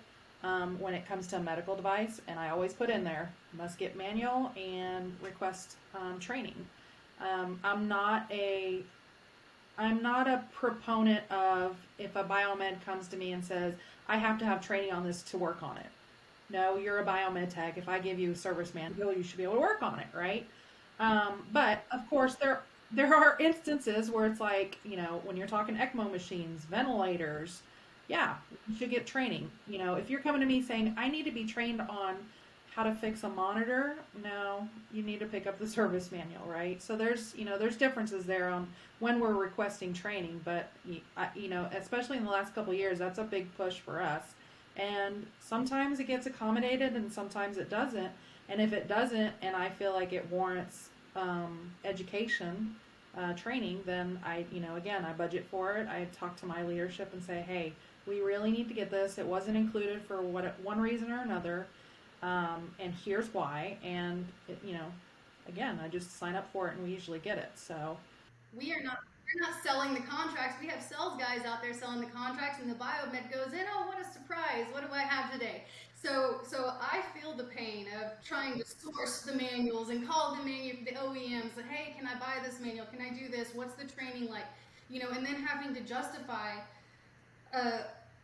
When it comes to a medical device, and I always put in there, must get manual and request training. I'm not a proponent of, if a biomed comes to me and says, I have to have training on this to work on it. No, you're a biomed tech. If I give you a service manual, you should be able to work on it, right? But of course, there are instances where it's like, when you're talking ECMO machines, ventilators, yeah, you should get training. If you're coming to me saying, I need to be trained on how to fix a monitor, no, you need to pick up the service manual, right? So there's differences there on when we're requesting training, but, especially in the last couple of years, that's a big push for us. And sometimes it gets accommodated and sometimes it doesn't. And if it doesn't, and I feel like it warrants education training, then again, I budget for it. I talk to my leadership and say, hey, we really need to get this. It wasn't included for one reason or another, and here's why. And again, I just sign up for it, and we usually get it. So we're not selling the contracts. We have sales guys out there selling the contracts, and the Biomed goes in, oh, what a surprise. What do I have today? So I feel the pain of trying to source the manuals and call the OEMs and, hey, can I buy this manual? Can I do this? What's the training like? And then having to justify,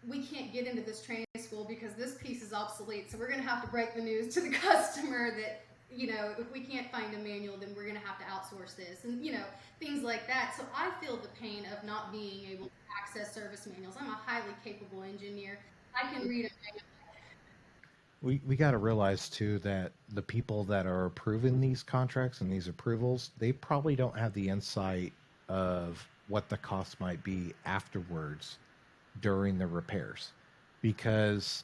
we can't get into this training school because this piece is obsolete. So we're going to have to break the news to the customer that, if we can't find a manual, then we're going to have to outsource this, and things like that. So I feel the pain of not being able to access service manuals. I'm a highly capable engineer. I can read a manual. We got to realize too that the people that are approving these contracts and these approvals, they probably don't have the insight of what the cost might be afterwards during the repairs, because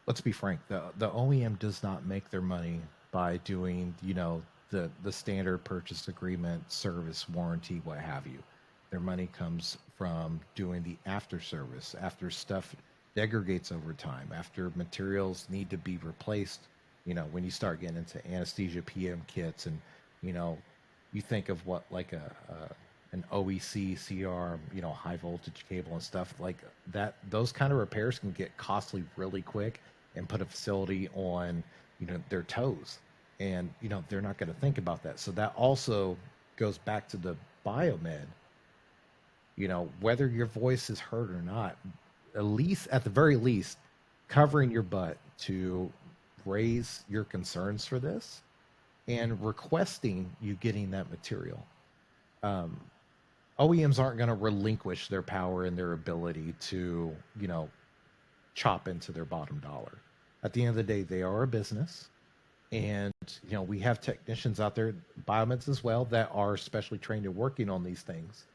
let's be frank, the OEM does not make their money by doing the standard purchase agreement, service, warranty, what have you. Their money comes from doing the after service, after stuff degradates over time, after materials need to be replaced. When you start getting into anesthesia PM kits, and you think of what like an OEC CR, high voltage cable and stuff like that. Those kind of repairs can get costly really quick and put a facility on their toes, and they're not going to think about that. So that also goes back to the biomed. Whether your voice is heard or not, at the very least, covering your butt to raise your concerns for this and requesting you getting that material. OEMs aren't going to relinquish their power and their ability to, chop into their bottom dollar. At the end of the day, they are a business. And, we have technicians out there, biomeds as well, that are specially trained in working on these things.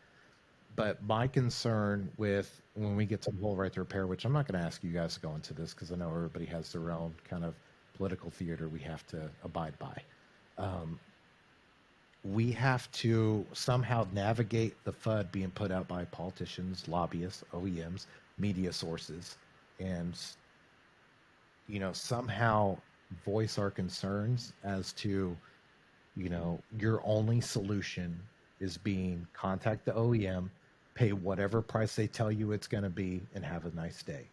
But my concern with when we get to the whole right to repair, which I'm not going to ask you guys to go into this because I know everybody has their own kind of political theater we have to abide by. We have to somehow navigate the FUD being put out by politicians, lobbyists, OEMs, media sources, and somehow voice our concerns as to your only solution is being contact the OEM, pay whatever price they tell you it's going to be, and have a nice day.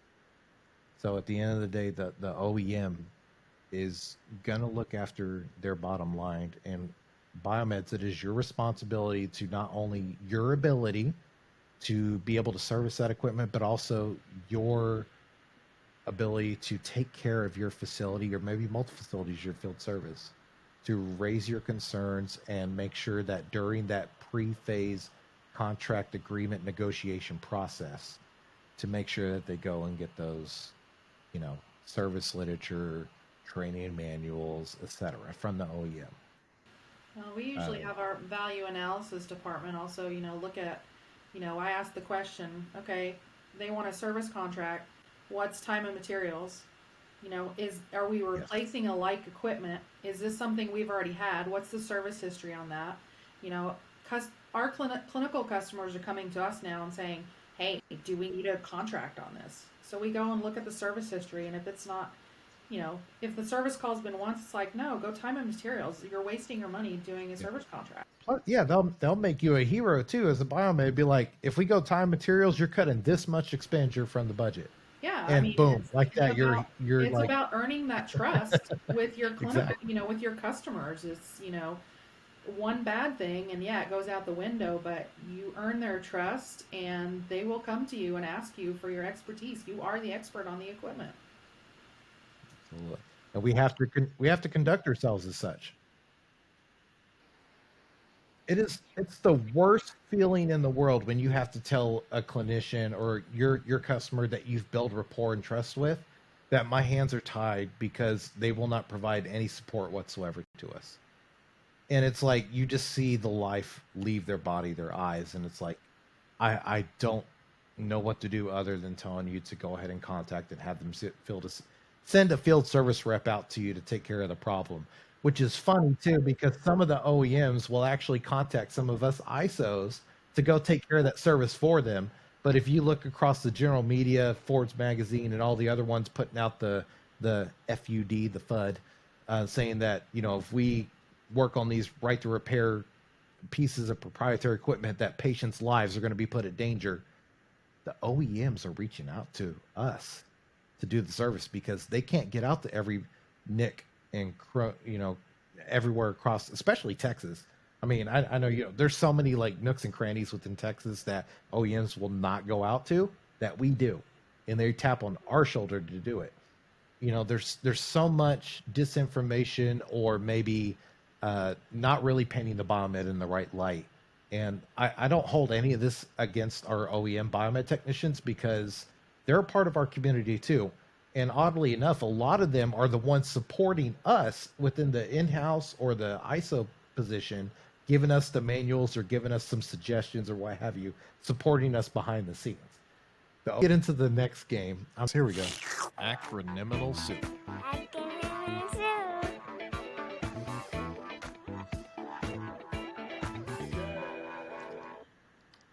So at the end of the day, the OEM is going to look after their bottom line. And Biomeds, it is your responsibility to not only your ability to be able to service that equipment, but also your ability to take care of your facility, or maybe multiple facilities, your field service, to raise your concerns and make sure that during that pre-phase contract agreement negotiation process, to make sure that they go and get those, service literature, training manuals, etc., from the OEM. Well, we usually have our value analysis department also, look at, I ask the question, okay, they want a service contract. What's time and materials? Are we replacing a like equipment? Is this something we've already had? What's the service history on that? Our clinical customers are coming to us now and saying, hey, do we need a contract on this? So we go and look at the service history, and if it's not, if the service call's been once, it's like, no, go time and materials. You're wasting your money doing a service contract. Yeah, they'll make you a hero too as a biomed. Be like, if we go time materials, you're cutting this much expenditure from the budget. Yeah, and boom, like that. You're it's like, about earning that trust with your clinic, exactly. With your customers. It's one bad thing, and it goes out the window. But you earn their trust, and they will come to you and ask you for your expertise. You are the expert on the equipment. And we have to conduct ourselves as such. It's the worst feeling in the world when you have to tell a clinician or your customer that you've built rapport and trust with that my hands are tied because they will not provide any support whatsoever to us. And it's like you just see the life leave their body, their eyes, and it's like I don't know what to do other than telling you to go ahead and contact and have them send a field service rep out to you to take care of the problem. which is funny too, because some of the OEMs will actually contact some of us ISOs to go take care of that service for them. But if you look across the general media, Forbes magazine, and all the other ones putting out the FUD, the FUD, saying that, you know, if we work on these right to repair pieces of proprietary equipment, that patients' lives are going to be put at danger, the OEMs are reaching out to us to do the service because they can't get out to every nick and everywhere across, especially Texas. I mean, I know, you know, there's so many like nooks and crannies within Texas that OEMs will not go out to that we do, and they tap on our shoulder to do it. You know, there's so much disinformation, or maybe not really painting the biomed in the right light. And I don't hold any of this against our OEM biomed technicians, because they're a part of our community too. And oddly enough, a lot of them are the ones supporting us within the in-house or the ISO position, giving us the manuals or giving us some suggestions or what have you, supporting us behind the scenes. So get into the next game. Here we go. Acronyminal soup.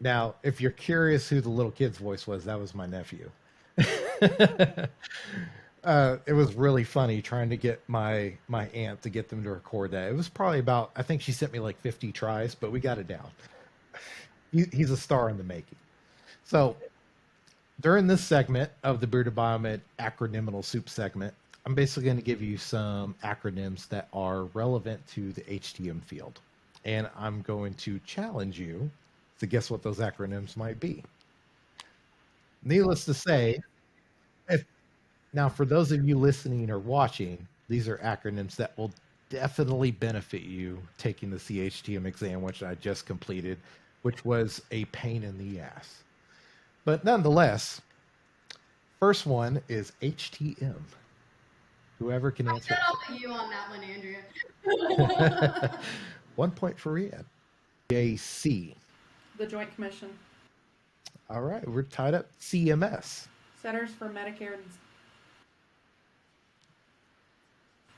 Now, if you're curious who the little kid's voice was, that was my nephew. It was really funny trying to get my aunt to get them to record that. It was probably about, I think she sent me like 50 tries, but we got it down. He's a star in the making. So during this segment of the Bearded Biomed acronyminal soup segment, I'm basically going to give you some acronyms that are relevant to the HTM field. And I'm going to challenge you to guess what those acronyms might be. Needless to say, now for those of you listening or watching, these are acronyms that will definitely benefit you taking the CHTM exam, which I just completed, which was a pain in the ass. But nonetheless, first one is HTM. Whoever can answer. I'll put you on that one, Andrea. 1 point for Rhiannon. JC. The Joint Commission. All right, we're tied up. CMS. Centers for Medicare and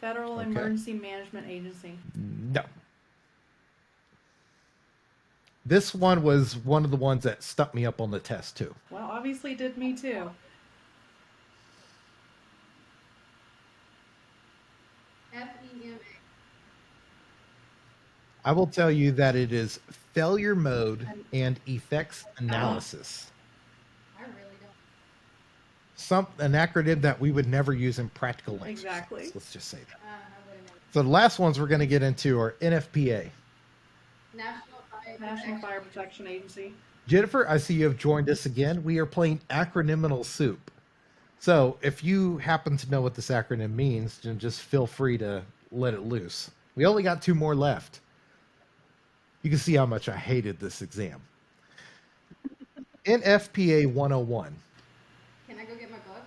Federal Okay. Emergency Management Agency. No. This one was one of the ones that stuck me up on the test too. Well, obviously did me too. FEMA. I will tell you that it is failure mode and effects analysis. I really don't. An acronym that we would never use in practical exercise. Exactly. Let's just say that. I wouldn't know. So the last ones we're going to get into are NFPA. National Fire Protection Agency. Jennifer, I see you have joined us again. We are playing acronyminal soup. So if you happen to know what this acronym means, then just feel free to let it loose. We only got 2 more left. You can see how much I hated this exam. NFPA 101. Can I go get my book?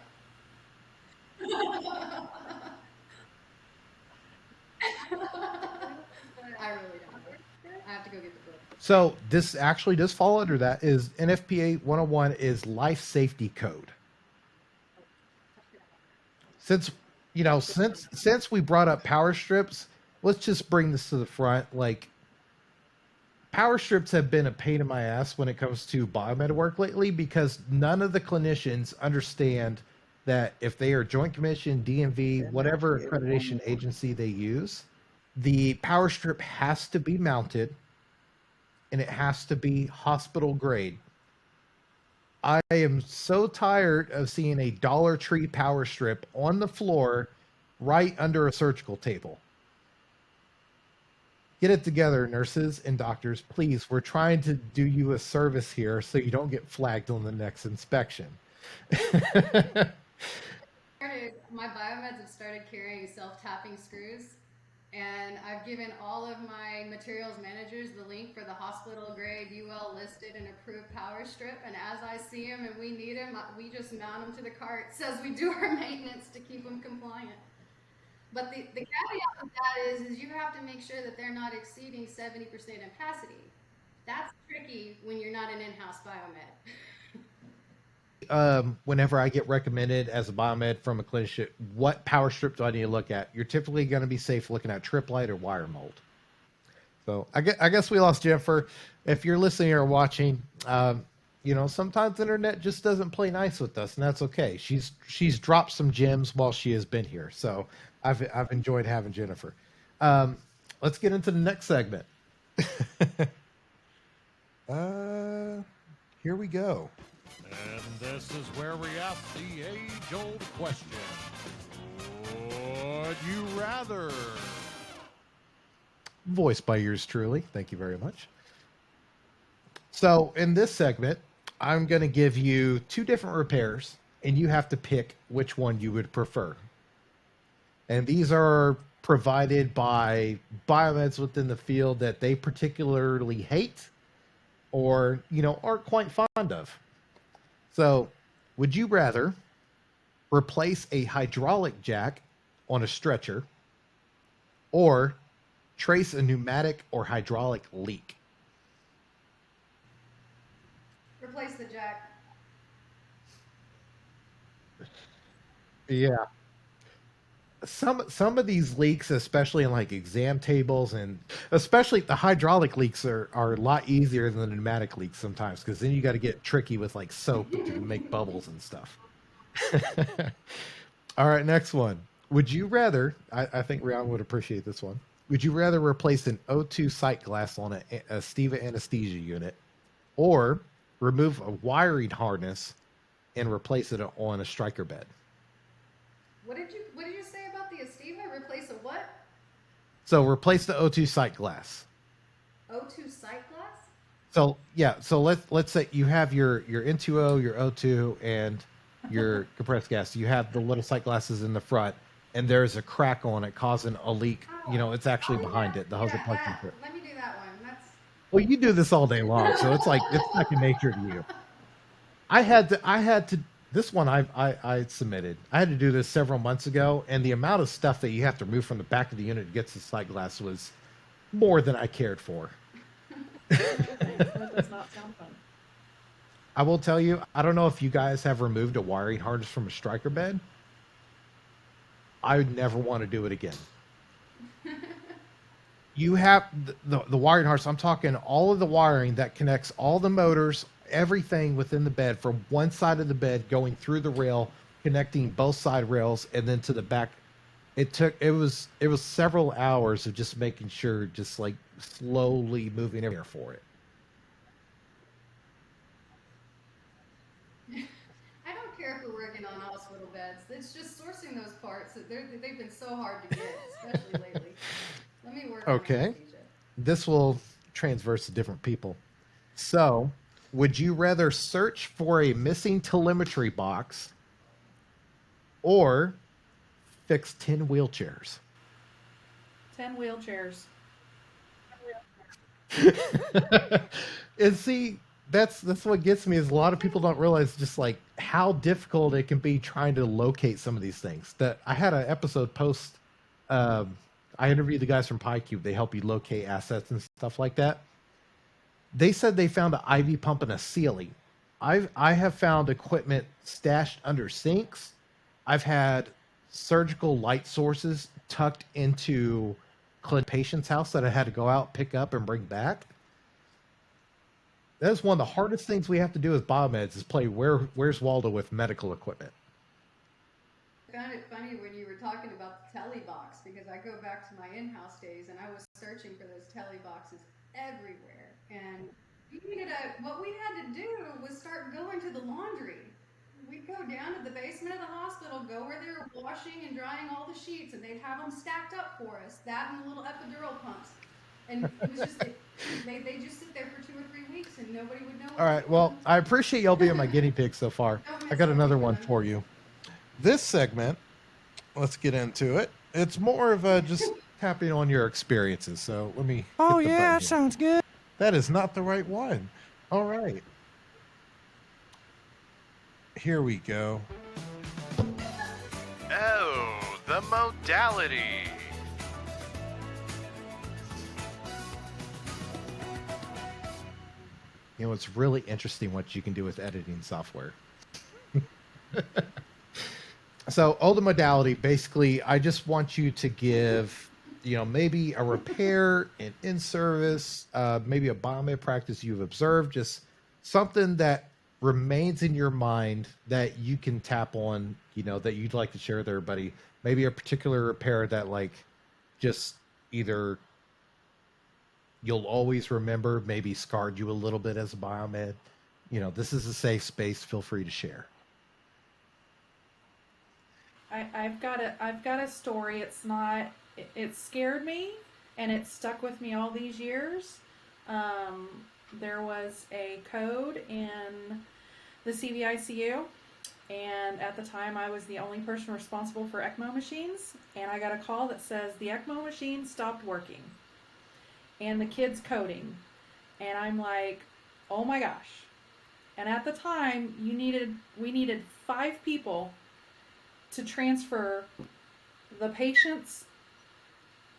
I really don't. I have to go get the book. So this actually does fall under that. Is NFPA 101 is life safety code. Since we brought up power strips, let's just bring this to the front. Like, power strips have been a pain in my ass when it comes to biomed work lately, because none of the clinicians understand that if they are Joint Commission, DMV, whatever accreditation agency they use, the power strip has to be mounted and it has to be hospital grade. I am so tired of seeing a Dollar Tree power strip on the floor right under a surgical table. Get it together, nurses and doctors, please. We're trying to do you a service here so you don't get flagged on the next inspection. My biomeds have started carrying self-tapping screws, and I've given all of my materials managers the link for the hospital grade UL listed and approved power strip, and as I see them and we need them, we just mount them to the cart. It says we do our maintenance to keep them compliant. But the caveat of that is you have to make sure that they're not exceeding 70% opacity. That's tricky when you're not an in-house biomed. whenever I get recommended as a biomed from a clinician, what power strip do I need to look at? You're typically going to be safe looking at trip light or wire mold. So I guess we lost Jennifer. If you're listening or watching, sometimes the internet just doesn't play nice with us, and that's okay. She's dropped some gems while she has been here, so I've enjoyed having Jennifer. Let's get into the next segment. Here we go. And this is where we ask the age-old question. Would you rather? Voiced by yours truly. Thank you very much. So in this segment, I'm going to give you 2 different repairs, and you have to pick which one you would prefer. And these are provided by biomeds within the field that they particularly hate or, aren't quite fond of. So, would you rather replace a hydraulic jack on a stretcher or trace a pneumatic or hydraulic leak? Replace the jack. Yeah. Some of these leaks, especially in like exam tables, and especially the hydraulic leaks are a lot easier than the pneumatic leaks sometimes, because then you got to get tricky with like soap to make bubbles and stuff. All right, next one. Would you rather, I think Rhiannon would appreciate this one. Would you rather replace an O2 sight glass on a Steva anesthesia unit or remove a wiring harness and replace it on a striker bed? What did you say about the Estiva? Replace a what? So replace the O2 sight glass. O2 sight glass? So yeah, so let's say you have your N2O, your O2, and your compressed gas. You have the little sight glasses in the front, and there's a crack on it causing a leak. It's actually behind it. The hose plugged into it. Let me do that one. Well, you do this all day long, so it's like it's second nature to you. I had to. This one I submitted. I had to do this several months ago, and the amount of stuff that you have to remove from the back of the unit to get to the sight glass was more than I cared for. That does not sound fun. I will tell you, I don't know if you guys have removed a wiring harness from a striker bed. I would never want to do it again. You have the wiring harness. I'm talking all of the wiring that connects all the motors, everything within the bed from one side of the bed going through the rail, connecting both side rails, and then to the back. It was several hours of just making sure, just like slowly moving everywhere for it. I don't care if we're working on hospital beds. It's just sourcing those parts. They've been so hard to get, especially lately. Let me work on Okay. anesthesia. This will transverse to different people. So, would you rather search for a missing telemetry box or fix 10 wheelchairs? 10 wheelchairs. And see, that's what gets me is a lot of people don't realize just like how difficult it can be trying to locate some of these things. That I had an episode post. I interviewed the guys from PyCube. They help you locate assets and stuff like that. They said they found an IV pump in a ceiling. I have found equipment stashed under sinks. I've had surgical light sources tucked into patient's house that I had to go out, pick up, and bring back. That is one of the hardest things we have to do as biomeds is play Where's Waldo with medical equipment. I found it funny when you were talking about the tele box because I go back to my in-house days and I was searching for those tele boxes everywhere. And what we had to do was start going to the laundry. We'd go down to the basement of the hospital, go where they were washing and drying all the sheets, and they'd have them stacked up for us. That and the little epidural pumps. And it was just, they just sit there for 2 or 3 weeks and nobody would know. All right. Well, I appreciate y'all being my guinea pig so far. I got another one for you. This segment, let's get into it. It's more of a just tapping on your experiences. So let me. Oh, hit the yeah, button here. sounds good. That is not the right one. All right. Here we go. Oh, the modality. It's really interesting what you can do with editing software. So older modality, basically, I just want you to give, maybe a repair, an in-service, maybe a biomed practice you've observed, just something that remains in your mind that you can tap on, that you'd like to share with everybody. Maybe a particular repair that just either you'll always remember, maybe scarred you a little bit as a biomed. This is a safe space. Feel free to share. I've got a story. It scared me, and it stuck with me all these years. There was a code in the CVICU, and at the time I was the only person responsible for ECMO machines, and I got a call that says the ECMO machine stopped working, and the kid's coding, and I'm like, oh my gosh. And at the time, we needed 5 people to transfer the patients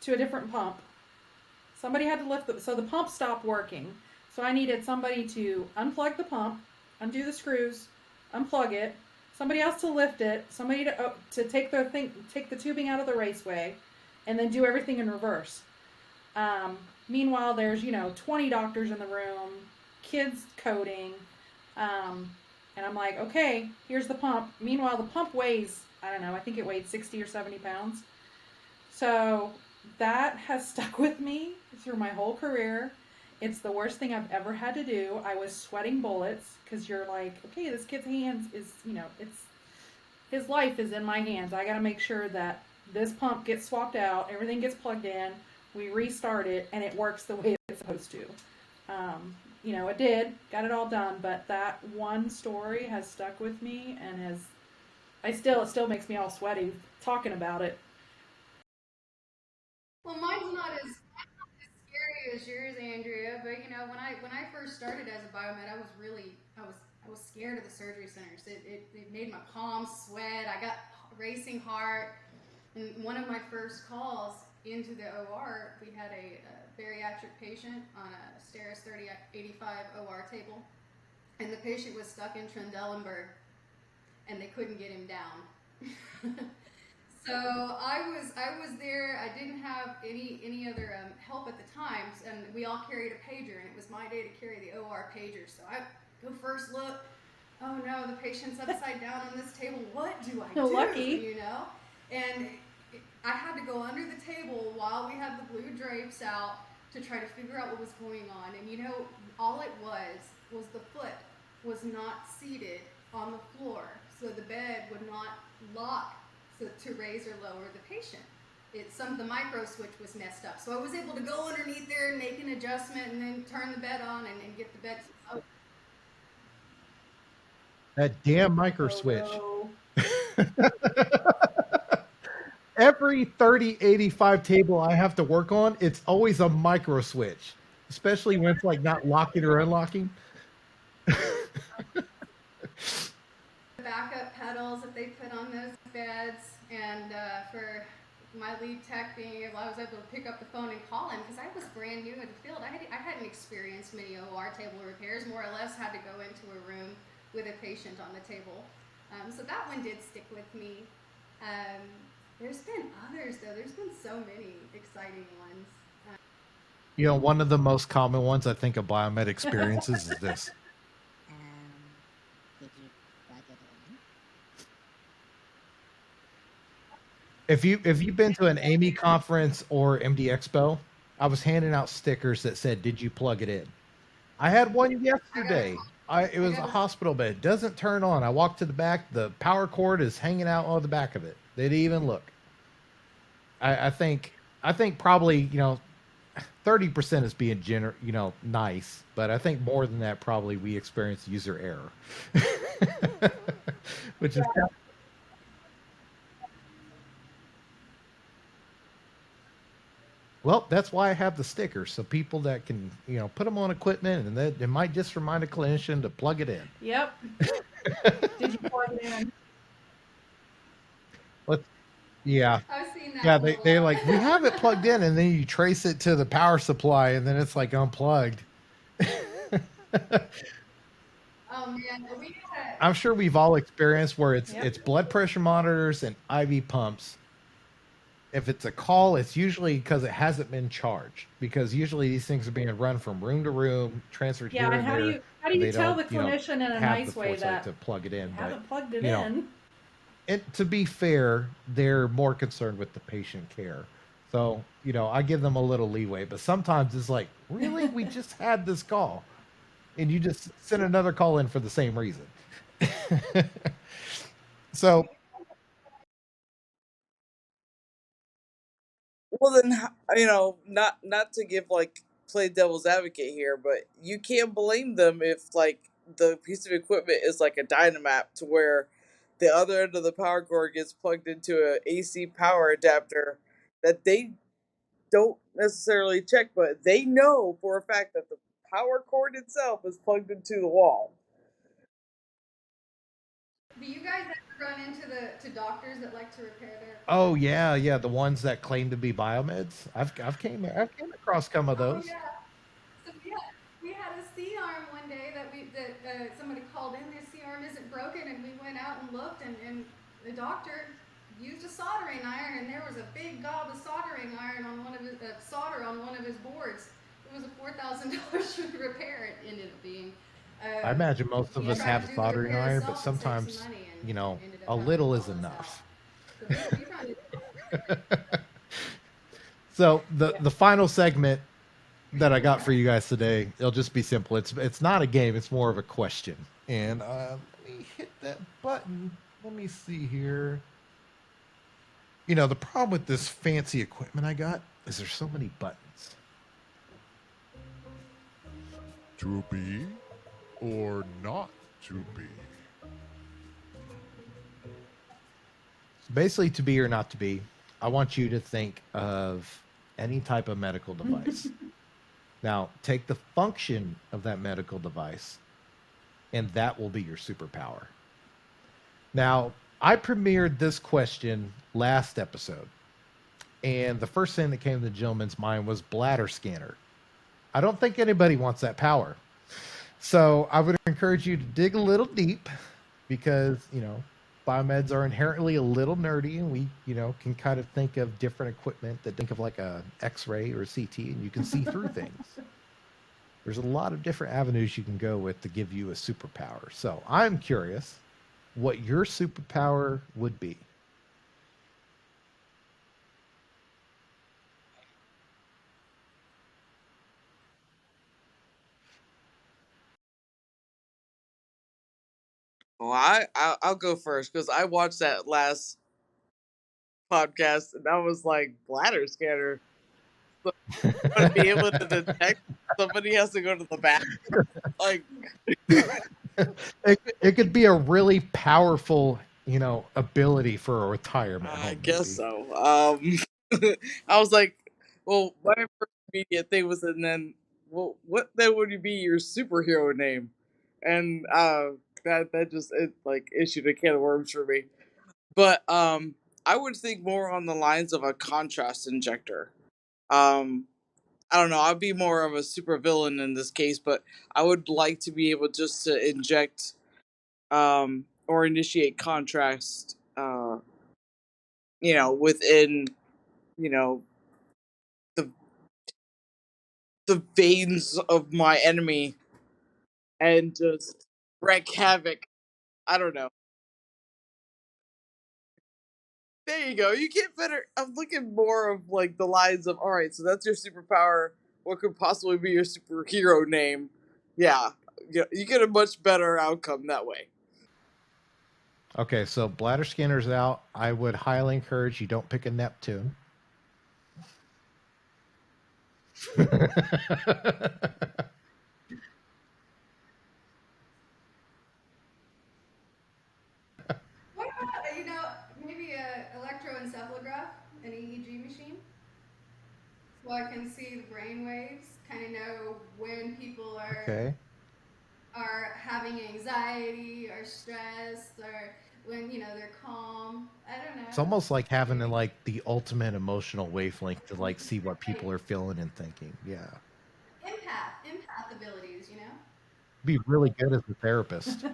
to a different pump. Somebody had to lift so the pump stopped working. So I needed somebody to unplug the pump, undo the screws, unplug it, somebody else to lift it, somebody to take the tubing out of the raceway, and then do everything in reverse. Meanwhile, there's 20 doctors in the room, kids coding, and I'm like, okay, here's the pump. Meanwhile, the pump weighs, I don't know, I think it weighed 60 or 70 pounds. So that has stuck with me through my whole career. It's the worst thing I've ever had to do. I was sweating bullets because you're like, okay, this kid's hands is, his life is in my hands. I got to make sure that this pump gets swapped out, everything gets plugged in, we restart it, and it works the way it's supposed to. It did, got it all done, but that one story has stuck with me and it still makes me all sweaty talking about it. Well, mine's not as scary as yours, Andrea. But when I first started as a biomed, I was scared of the surgery centers. It made my palms sweat. I got racing heart. And one of my first calls into the OR, we had a bariatric patient on a Steris 3085 OR table, and the patient was stuck in Trendelenburg, and they couldn't get him down. So I was there. I didn't have any other help at the time, and we all carried a pager, and it was my day to carry the OR pager. So I go first look. Oh no, the patient's upside down on this table. What do I do? Lucky. And I had to go under the table while we had the blue drapes out to try to figure out what was going on. And all it was the foot was not seated on the floor, so the bed would not lock to raise or lower the patient. The micro switch was messed up, so I was able to go underneath there and make an adjustment and then turn the bed on and get the bed. That damn micro switch. No. Every 3085 table I have to work on, it's always a micro switch, especially when it's not locking or unlocking. Backup pedals that they put on those beds, and for my lead tech I was able to pick up the phone and call him because I was brand new in the field. I hadn't experienced many OR table repairs. More or less had to go into a room with a patient on the table. So that one did stick with me. There's been others though. There's been so many exciting ones. One of the most common ones I think a biomed experiences is this. Did you plug it in? If you've been to an AMI conference or MD Expo, I was handing out stickers that said, "Did you plug it in?" I had one yesterday. It was a hospital bed. It doesn't turn on. I walked to the back. The power cord is hanging out on the back of it. They didn't even look. I think probably 30% is being nice, but I think more than that probably we experience user error, which is. Well, that's why I have the stickers, so people that can, put them on equipment, and it might just remind a clinician to plug it in. Yep. Did you plug it in? Yeah. I've seen that. Yeah, they're like, we have it plugged in, and then you trace it to the power supply, and then it's unplugged. Oh man, we had I'm sure we've all experienced where it's Yep. it's blood pressure monitors and IV pumps. If it's a call, it's usually because it hasn't been charged. Because usually these things are being run from room to room, transferred Yeah, here and and how do there, you and they tell don't, the clinician in a have the nice way foresight that to plug it in. you But haven't plugged it you know, in? to be fair, they're more concerned with the patient care. So, I give them a little leeway, but sometimes it's like, really? We just had this call. And you just send another call in for the same reason. So, Well, then, not to give like play devil's advocate here, but you can't blame them if like the piece of equipment is like a dynamap to where the other end of the power cord gets plugged into a AC power adapter that they don't necessarily check, but they know for a fact that the power cord itself is plugged into the wall. Do you guys ever run into to doctors that like to repair their oh equipment? yeah, the ones that claim to be biomeds. I've came across some of Oh those. yeah. So we had a C arm one day that somebody called in. Their C arm isn't broken, and we went out and looked, and the doctor used a soldering iron, and there was a big gob of soldering iron on one of his solder on one of his boards. It was a $4,000 to repair. It ended up being. I imagine most of He us tried have to a do the soldering repair iron, but himself and save some sometimes, money, and ended up a having to little is call us out. enough. So we run it. So the final segment that I got for you guys today, it'll just be simple. It's not a game, it's more of a question. And let me hit that button. Let me see here. The problem with this fancy equipment I got is there's so many buttons. To be or not to be? Basically, to be or not to be, I want you to think of any type of medical device. Now, take the function of that medical device, and that will be your superpower. Now, I premiered this question last episode, and the first thing that came to the gentleman's mind was bladder scanner. I don't think anybody wants that power. So I would encourage you to dig a little deep because, biomeds are inherently a little nerdy, and we, can kind of think of different equipment that think of like a X-ray or a CT, and you can see through things. There's a lot of different avenues you can go with to give you a superpower. So I'm curious what your superpower would be. Well, I'll go first because I watched that last podcast and I was like bladder scanner. So to be able to detect somebody has to go to the bathroom. Like It could be a really powerful, ability for a retirement I home, guess maybe. so. I was like, well, my first immediate thing was, and then, well, what then would be your superhero name? And that just it like issued a can of worms for me. But I would think more on the lines of a contrast injector. Um, I don't know. I'd be more of a supervillain in this case, but I would like to be able just to inject or initiate contrast. Within you know the the veins of my enemy and just wreak havoc. I don't know. There you go. You get better. I'm looking more of like the lines of all right. So that's your superpower. What could possibly be your superhero name? Yeah, you get a much better outcome that way. Okay, so bladder scanner's out. I would highly encourage you don't pick a Neptune. What about maybe a electroencephalograph, an EEG machine, so I can see the brain waves, kind of know when people Okay. are having anxiety or stressed or when they're calm. I don't It's know. almost like having Maybe the ultimate emotional wavelength to see what right. people are feeling and thinking. Yeah. Empath abilities. be really good as a therapist.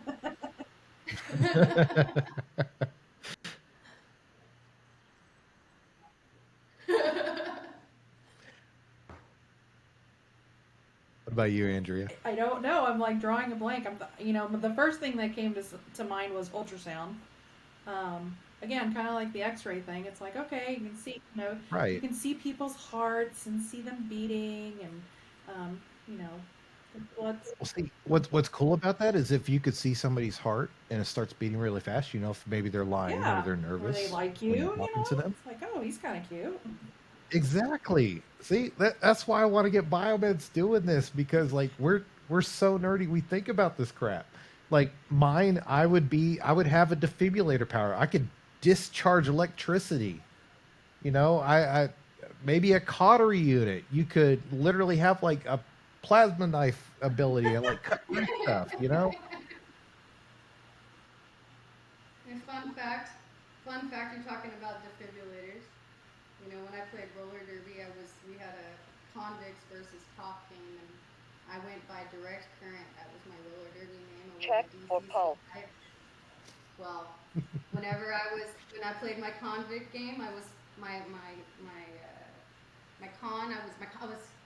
What about you, Andrea? I don't know. I'm like drawing a blank. The first thing that came to mind was ultrasound. Again, kind of like the X-ray thing. It's like, okay, you can see, you Right. can see people's hearts and see them beating, and you know, what's Well, see, what's cool about that is if you could see somebody's heart and it starts beating really fast, you know, if maybe they're lying or yeah, they're or they nervous like when you you, bump into them. it's like, oh, he's kind of cute. Exactly. See, that's why I want to get biomeds doing this because like we're so nerdy. We think about this crap. Like mine, I would have a defibrillator power. I could discharge electricity. I maybe a cautery unit. You could literally have like a plasma knife ability and like cut through stuff. And fun fact, you're talking about defibrillators. When I played roller derby, we had a convicts versus top game, and I went by direct current. That was my roller derby name. Check for pulse. Well, when I played my convict game, I was my con. I was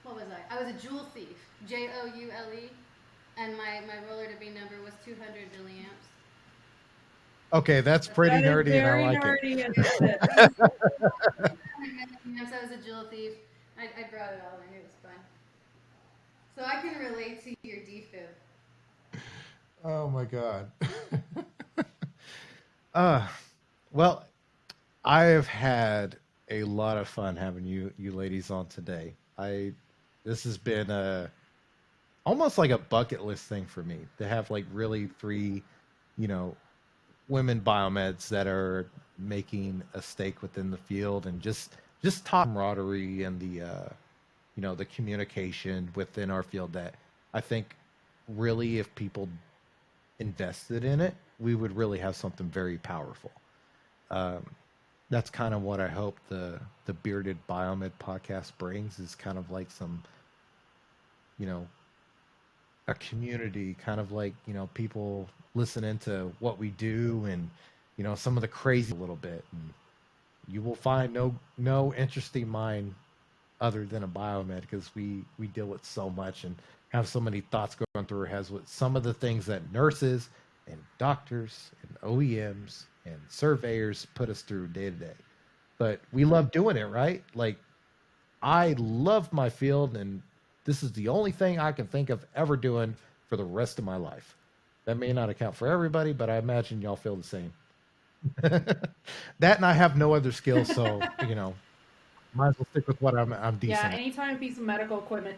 what was I? I was a jewel thief, JOULE, and my roller derby number was 200 milliamps. Okay, that's pretty That is nerdy, and I very like it. nerdy, isn't it? I was a jewel thief. I brought it all in. It was fun. So I can relate to your defib. Oh my god. uh well, I have had a lot of fun having you ladies on today. I This has been almost like a bucket list thing for me to have like really three, you know, women biomeds that are making a stake within the field and just top camaraderie and the communication within our field that I think really if people invested in it, we would really have something very powerful. Um, that's kind of what I hope the Bearded Biomed podcast brings is kind of like some, you know, a community, kind of like, people listening to what we do and, some of the crazy a little bit. And you will find no interesting mind other than a biomed because we deal with so much and have so many thoughts going through our heads with some of the things that nurses and doctors and OEMs and surveyors put us through day to day. But we love doing it, right? Like I love my field and this is the only thing I can think of ever doing for the rest of my life. That may not account for everybody, but I imagine y'all feel the same. That and I have no other skills, so might as well stick with what I'm Yeah, decent at. anytime a piece of medical equipment,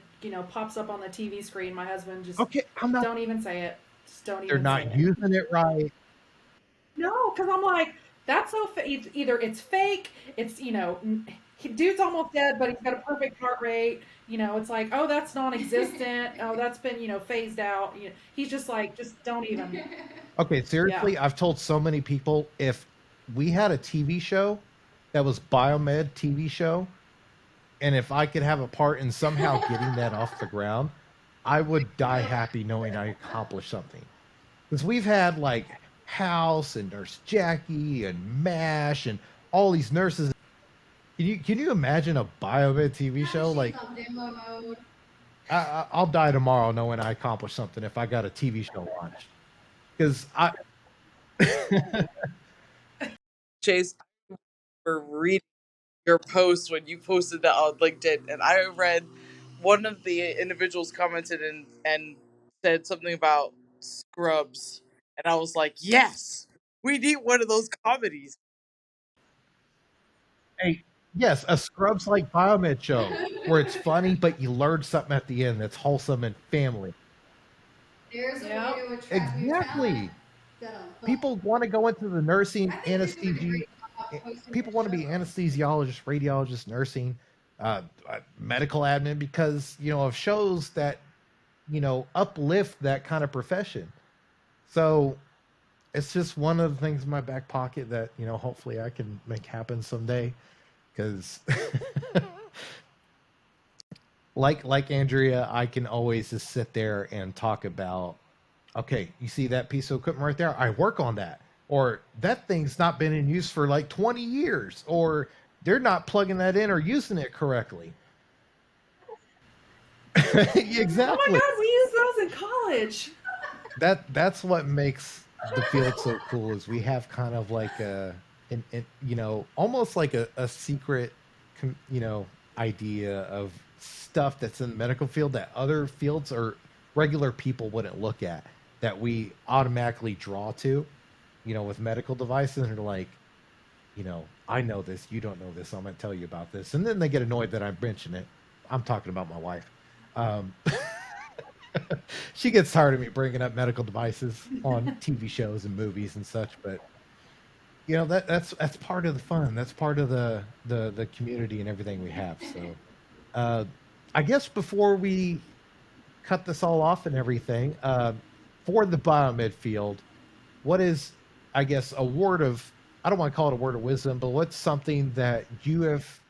pops up on the TV screen, my husband just Okay, I'm not. don't even say it. Just don't They're even say not it. using it right. No, because I'm like, that's so either it's fake, it's dude's almost dead, but he's got a perfect heart rate. It's like, oh, that's non-existent. Oh, that's been phased out. He's just like, just don't even. Okay, seriously, I've told so many people if we had a TV show that was Biomed TV show, and if I could have a part in somehow getting that off the ground, I would die happy knowing I accomplished something. Because we've had like House and Nurse Jackie and MASH and all these nurses. Can you imagine a Biomed TV show? Like On demo mode. I'll die tomorrow knowing I accomplished something if I got a TV show launched. Because I Chase, for reading your post when you posted that on LinkedIn, and I read one of the individuals commented and said something about Scrubs, and I was like, yes, we need one of those comedies. Hey, yes, a Scrubs like Biomed show where it's funny, but you learn something at the end that's wholesome and family. There's a Yep. way to attract new Exactly. talent. Dun-dun. People want to go into the nursing, I think this is a anesthesia. great job posting People your want to be show. anesthesiologists, radiologists, nursing, medical admin because of shows that uplift that kind of profession. So it's just one of the things in my back pocket that hopefully I can make happen someday. Because like Andrea, I can always just sit there and talk about Okay, you see that piece of equipment right there? I work on that. Or that thing's not been in use for like 20 years, or they're not plugging that in or using it correctly. Oh my Exactly. God, we use those in college. That's what makes the field so cool is we have kind of like almost like a secret idea of stuff that's in the medical field that other fields or regular people wouldn't look at, that we automatically draw to, with medical devices, and they're like, I know this, you don't know this, so I'm going to tell you about this. And then they get annoyed that I mention it. I'm talking about my wife. She gets tired of me bringing up medical devices on TV shows and movies and such, but that's part of the fun. That's part of the community and everything we have. So, I guess before we cut this all off and everything, for the biomed field, what is, I guess, a word of, I don't want to call it a word of wisdom, but what's something that you have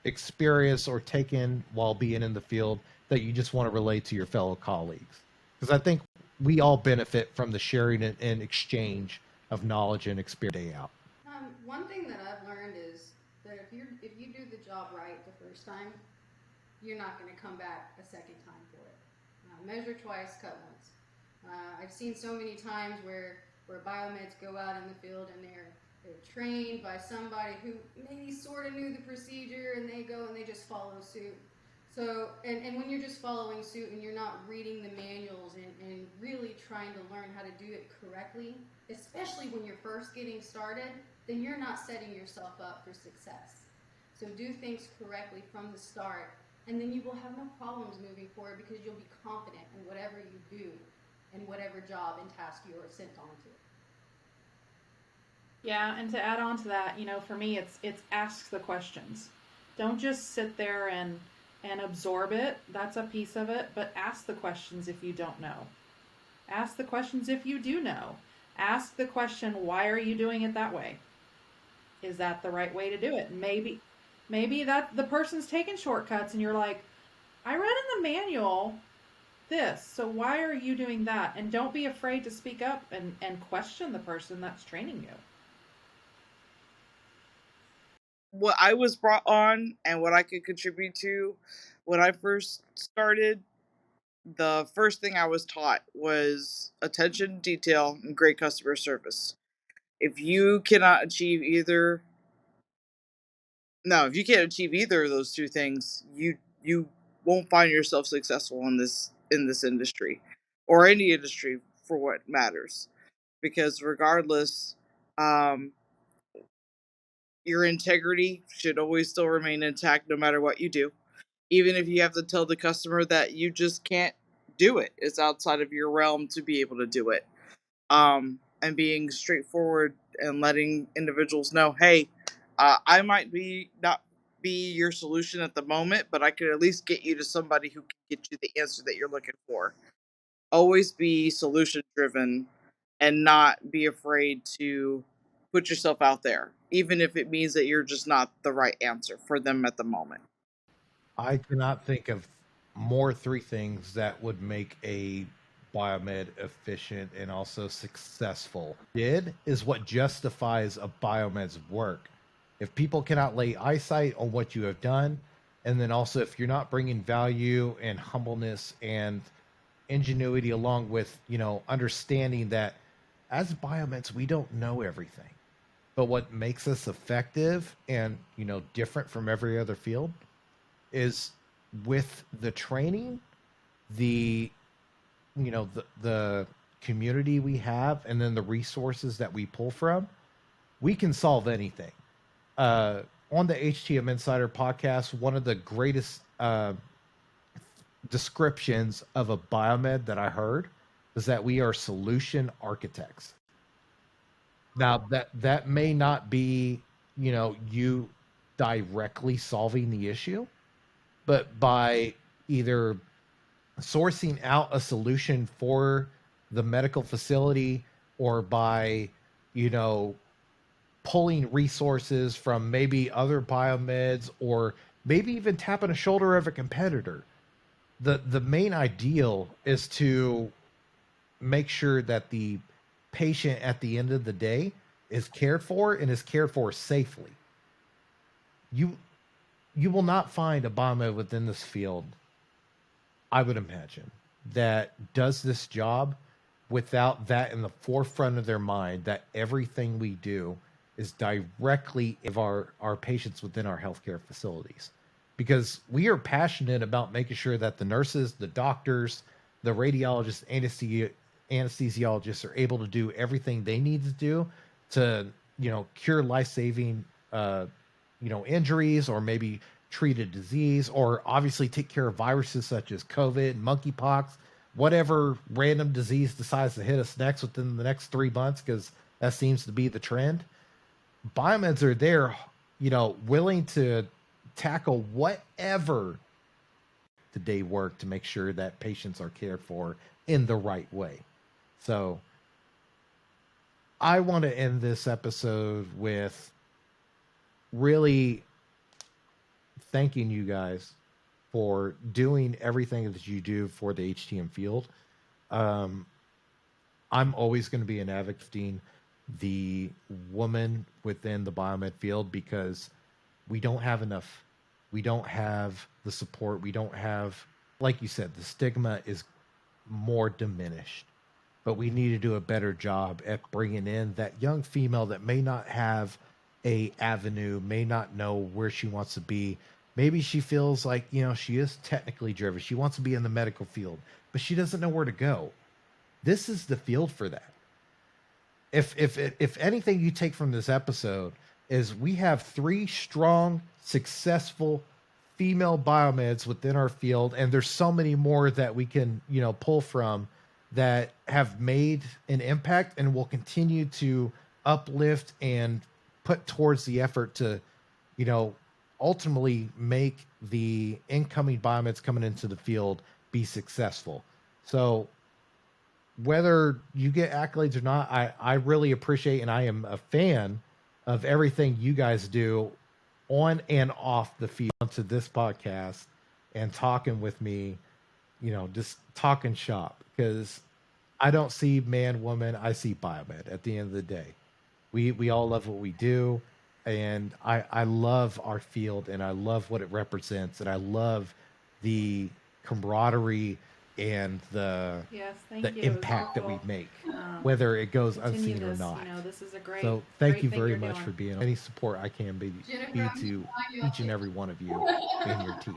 experienced or taken while being in the field that you just want to relate to your fellow colleagues? Because I think we all benefit from the sharing and exchange of knowledge and experience day out. One thing that I've learned is that if you do the job right the first time, you're not going to come back a second time for it. Measure twice, cut once. I've seen so many times where biomeds go out in the field and they're trained by somebody who maybe sort of knew the procedure, and they go and they just follow suit. So, and when you're just following suit and you're not reading the manuals and really trying to learn how to do it correctly, especially when you're first getting started, then you're not setting yourself up for success. So do things correctly from the start, and then you will have no problems moving forward because you'll be confident in whatever you do and whatever job and task you are sent onto. Yeah, and to add on to that, for me, it's ask the questions. Don't just sit there and absorb it. That's a piece of it, but ask the questions if you don't know. Ask the questions if you do know. Ask the question, why are you doing it that way? Is that the right way to do it? Maybe that the person's taking shortcuts and you're like, I read in the manual this, so why are you doing that? And don't be afraid to speak up and question the person that's training you. What I was brought on and what I could contribute to when I first started, the first thing I was taught was attention to detail and great customer service. If you cannot achieve either, no, if you can't achieve either of those two things, you won't find yourself successful in this industry, or any industry for what matters. Because regardless, um, your integrity should always still remain intact no matter what you do. Even if you have to tell the customer that you just can't do it, it's outside of your realm to be able to do it. And being straightforward and letting individuals know, hey, I might be not be your solution at the moment, but I could at least get you to somebody who can get you the answer that you're looking for. Always be solution driven and not be afraid to put yourself out there, even if it means that you're just not the right answer for them at the moment. I cannot think of more three things that would make a biomed efficient and also successful. Did is what justifies a biomed's work. If people cannot lay eyesight on what you have done, and then also if you're not bringing value and humbleness and ingenuity along with understanding that as biomeds we don't know everything, but what makes us effective and different from every other field is with the training, the the community we have, and then the resources that we pull from, we can solve anything. On the HTM Insider podcast, one of the greatest descriptions of a biomed that I heard is that we are solution architects. Now that may not be you directly solving the issue, but by either sourcing out a solution for the medical facility, or by pulling resources from maybe other biomeds, or maybe even tapping a shoulder of a competitor, the main ideal is to make sure that the patient at the end of the day is cared for and is cared for safely. You will not find a biomed within this field, I would imagine, that does this job without that in the forefront of their mind, that everything we do is directly of our patients within our healthcare facilities. Because we are passionate about making sure that the nurses, the doctors, the radiologists, anesthesiologists are able to do everything they need to do to, cure life-saving, injuries, or maybe treat a disease, or obviously take care of viruses such as COVID, monkeypox, whatever random disease decides to hit us next within the next 3 months, because that seems to be the trend. Biomeds are there, willing to tackle whatever the day work to make sure that patients are cared for in the right way. So I want to end this episode with really thanking you guys for doing everything that you do for the HTM field. I'm always going to be an advocating the woman within the biomed field, because we don't have enough. We don't have the support. We don't have, like you said, the stigma is more diminished, but we need to do a better job at bringing in that young female that may not have a avenue, may not know where she wants to be. Maybe she feels like, she is technically driven. She wants to be in the medical field, but she doesn't know where to go. This is the field for that. If anything you take from this episode is we have 3 strong, successful female biomeds within our field, and there's so many more that we can, pull from that have made an impact and will continue to uplift and put towards the effort to, ultimately make the incoming biomeds coming into the field be successful. So whether you get accolades or not, I really appreciate, and I am a fan of everything you guys do on and off the field, to this podcast and talking with me, just talking shop, because I don't see man, woman, I see biomed at the end of the day. We all love what we do, and I love our field, and I love what it represents, and I love the camaraderie and the impact that we make, whether it goes unseen or not. This is a great. So thank great you thing very you're much doing. for being on. Any support I can be to each and every one of you and your teams.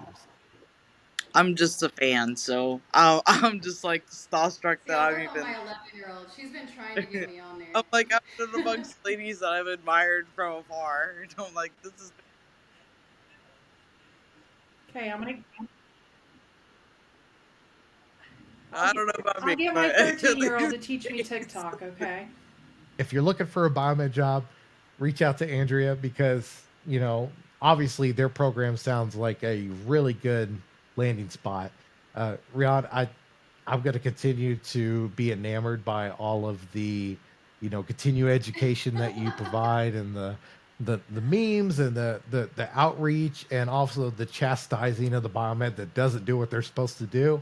I'm just a fan, so I'm just like starstruck that I'm even. My 11-year-old, she's been trying to get me on there. I'm like, I'm one amongst ladies that I've admired from afar. I'm like, this is. Okay, I don't know about me. I'll get my 13-year-old to teach me TikTok, okay? If you're looking for a biomed job, reach out to Andrea, because, obviously their program sounds like a really good landing spot. Rhiannon, I'm going to continue to be enamored by all of the, continued education that you provide, and the memes and the outreach, and also the chastising of the biomed that doesn't do what they're supposed to do.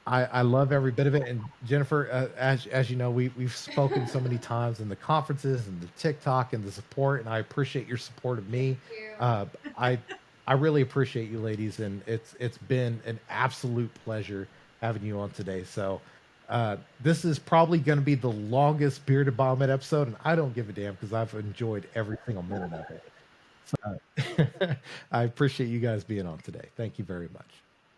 I love every bit of it. And Jennifer, as you know, we've spoken so many times in the conferences and the TikTok and the support, and I appreciate your support of me. I really appreciate you ladies, and it's been an absolute pleasure having you on today. So this is probably going to be the longest Bearded Biomed episode, and I don't give a damn, because I've enjoyed every single minute of it. So I appreciate you guys being on today. Thank you very much.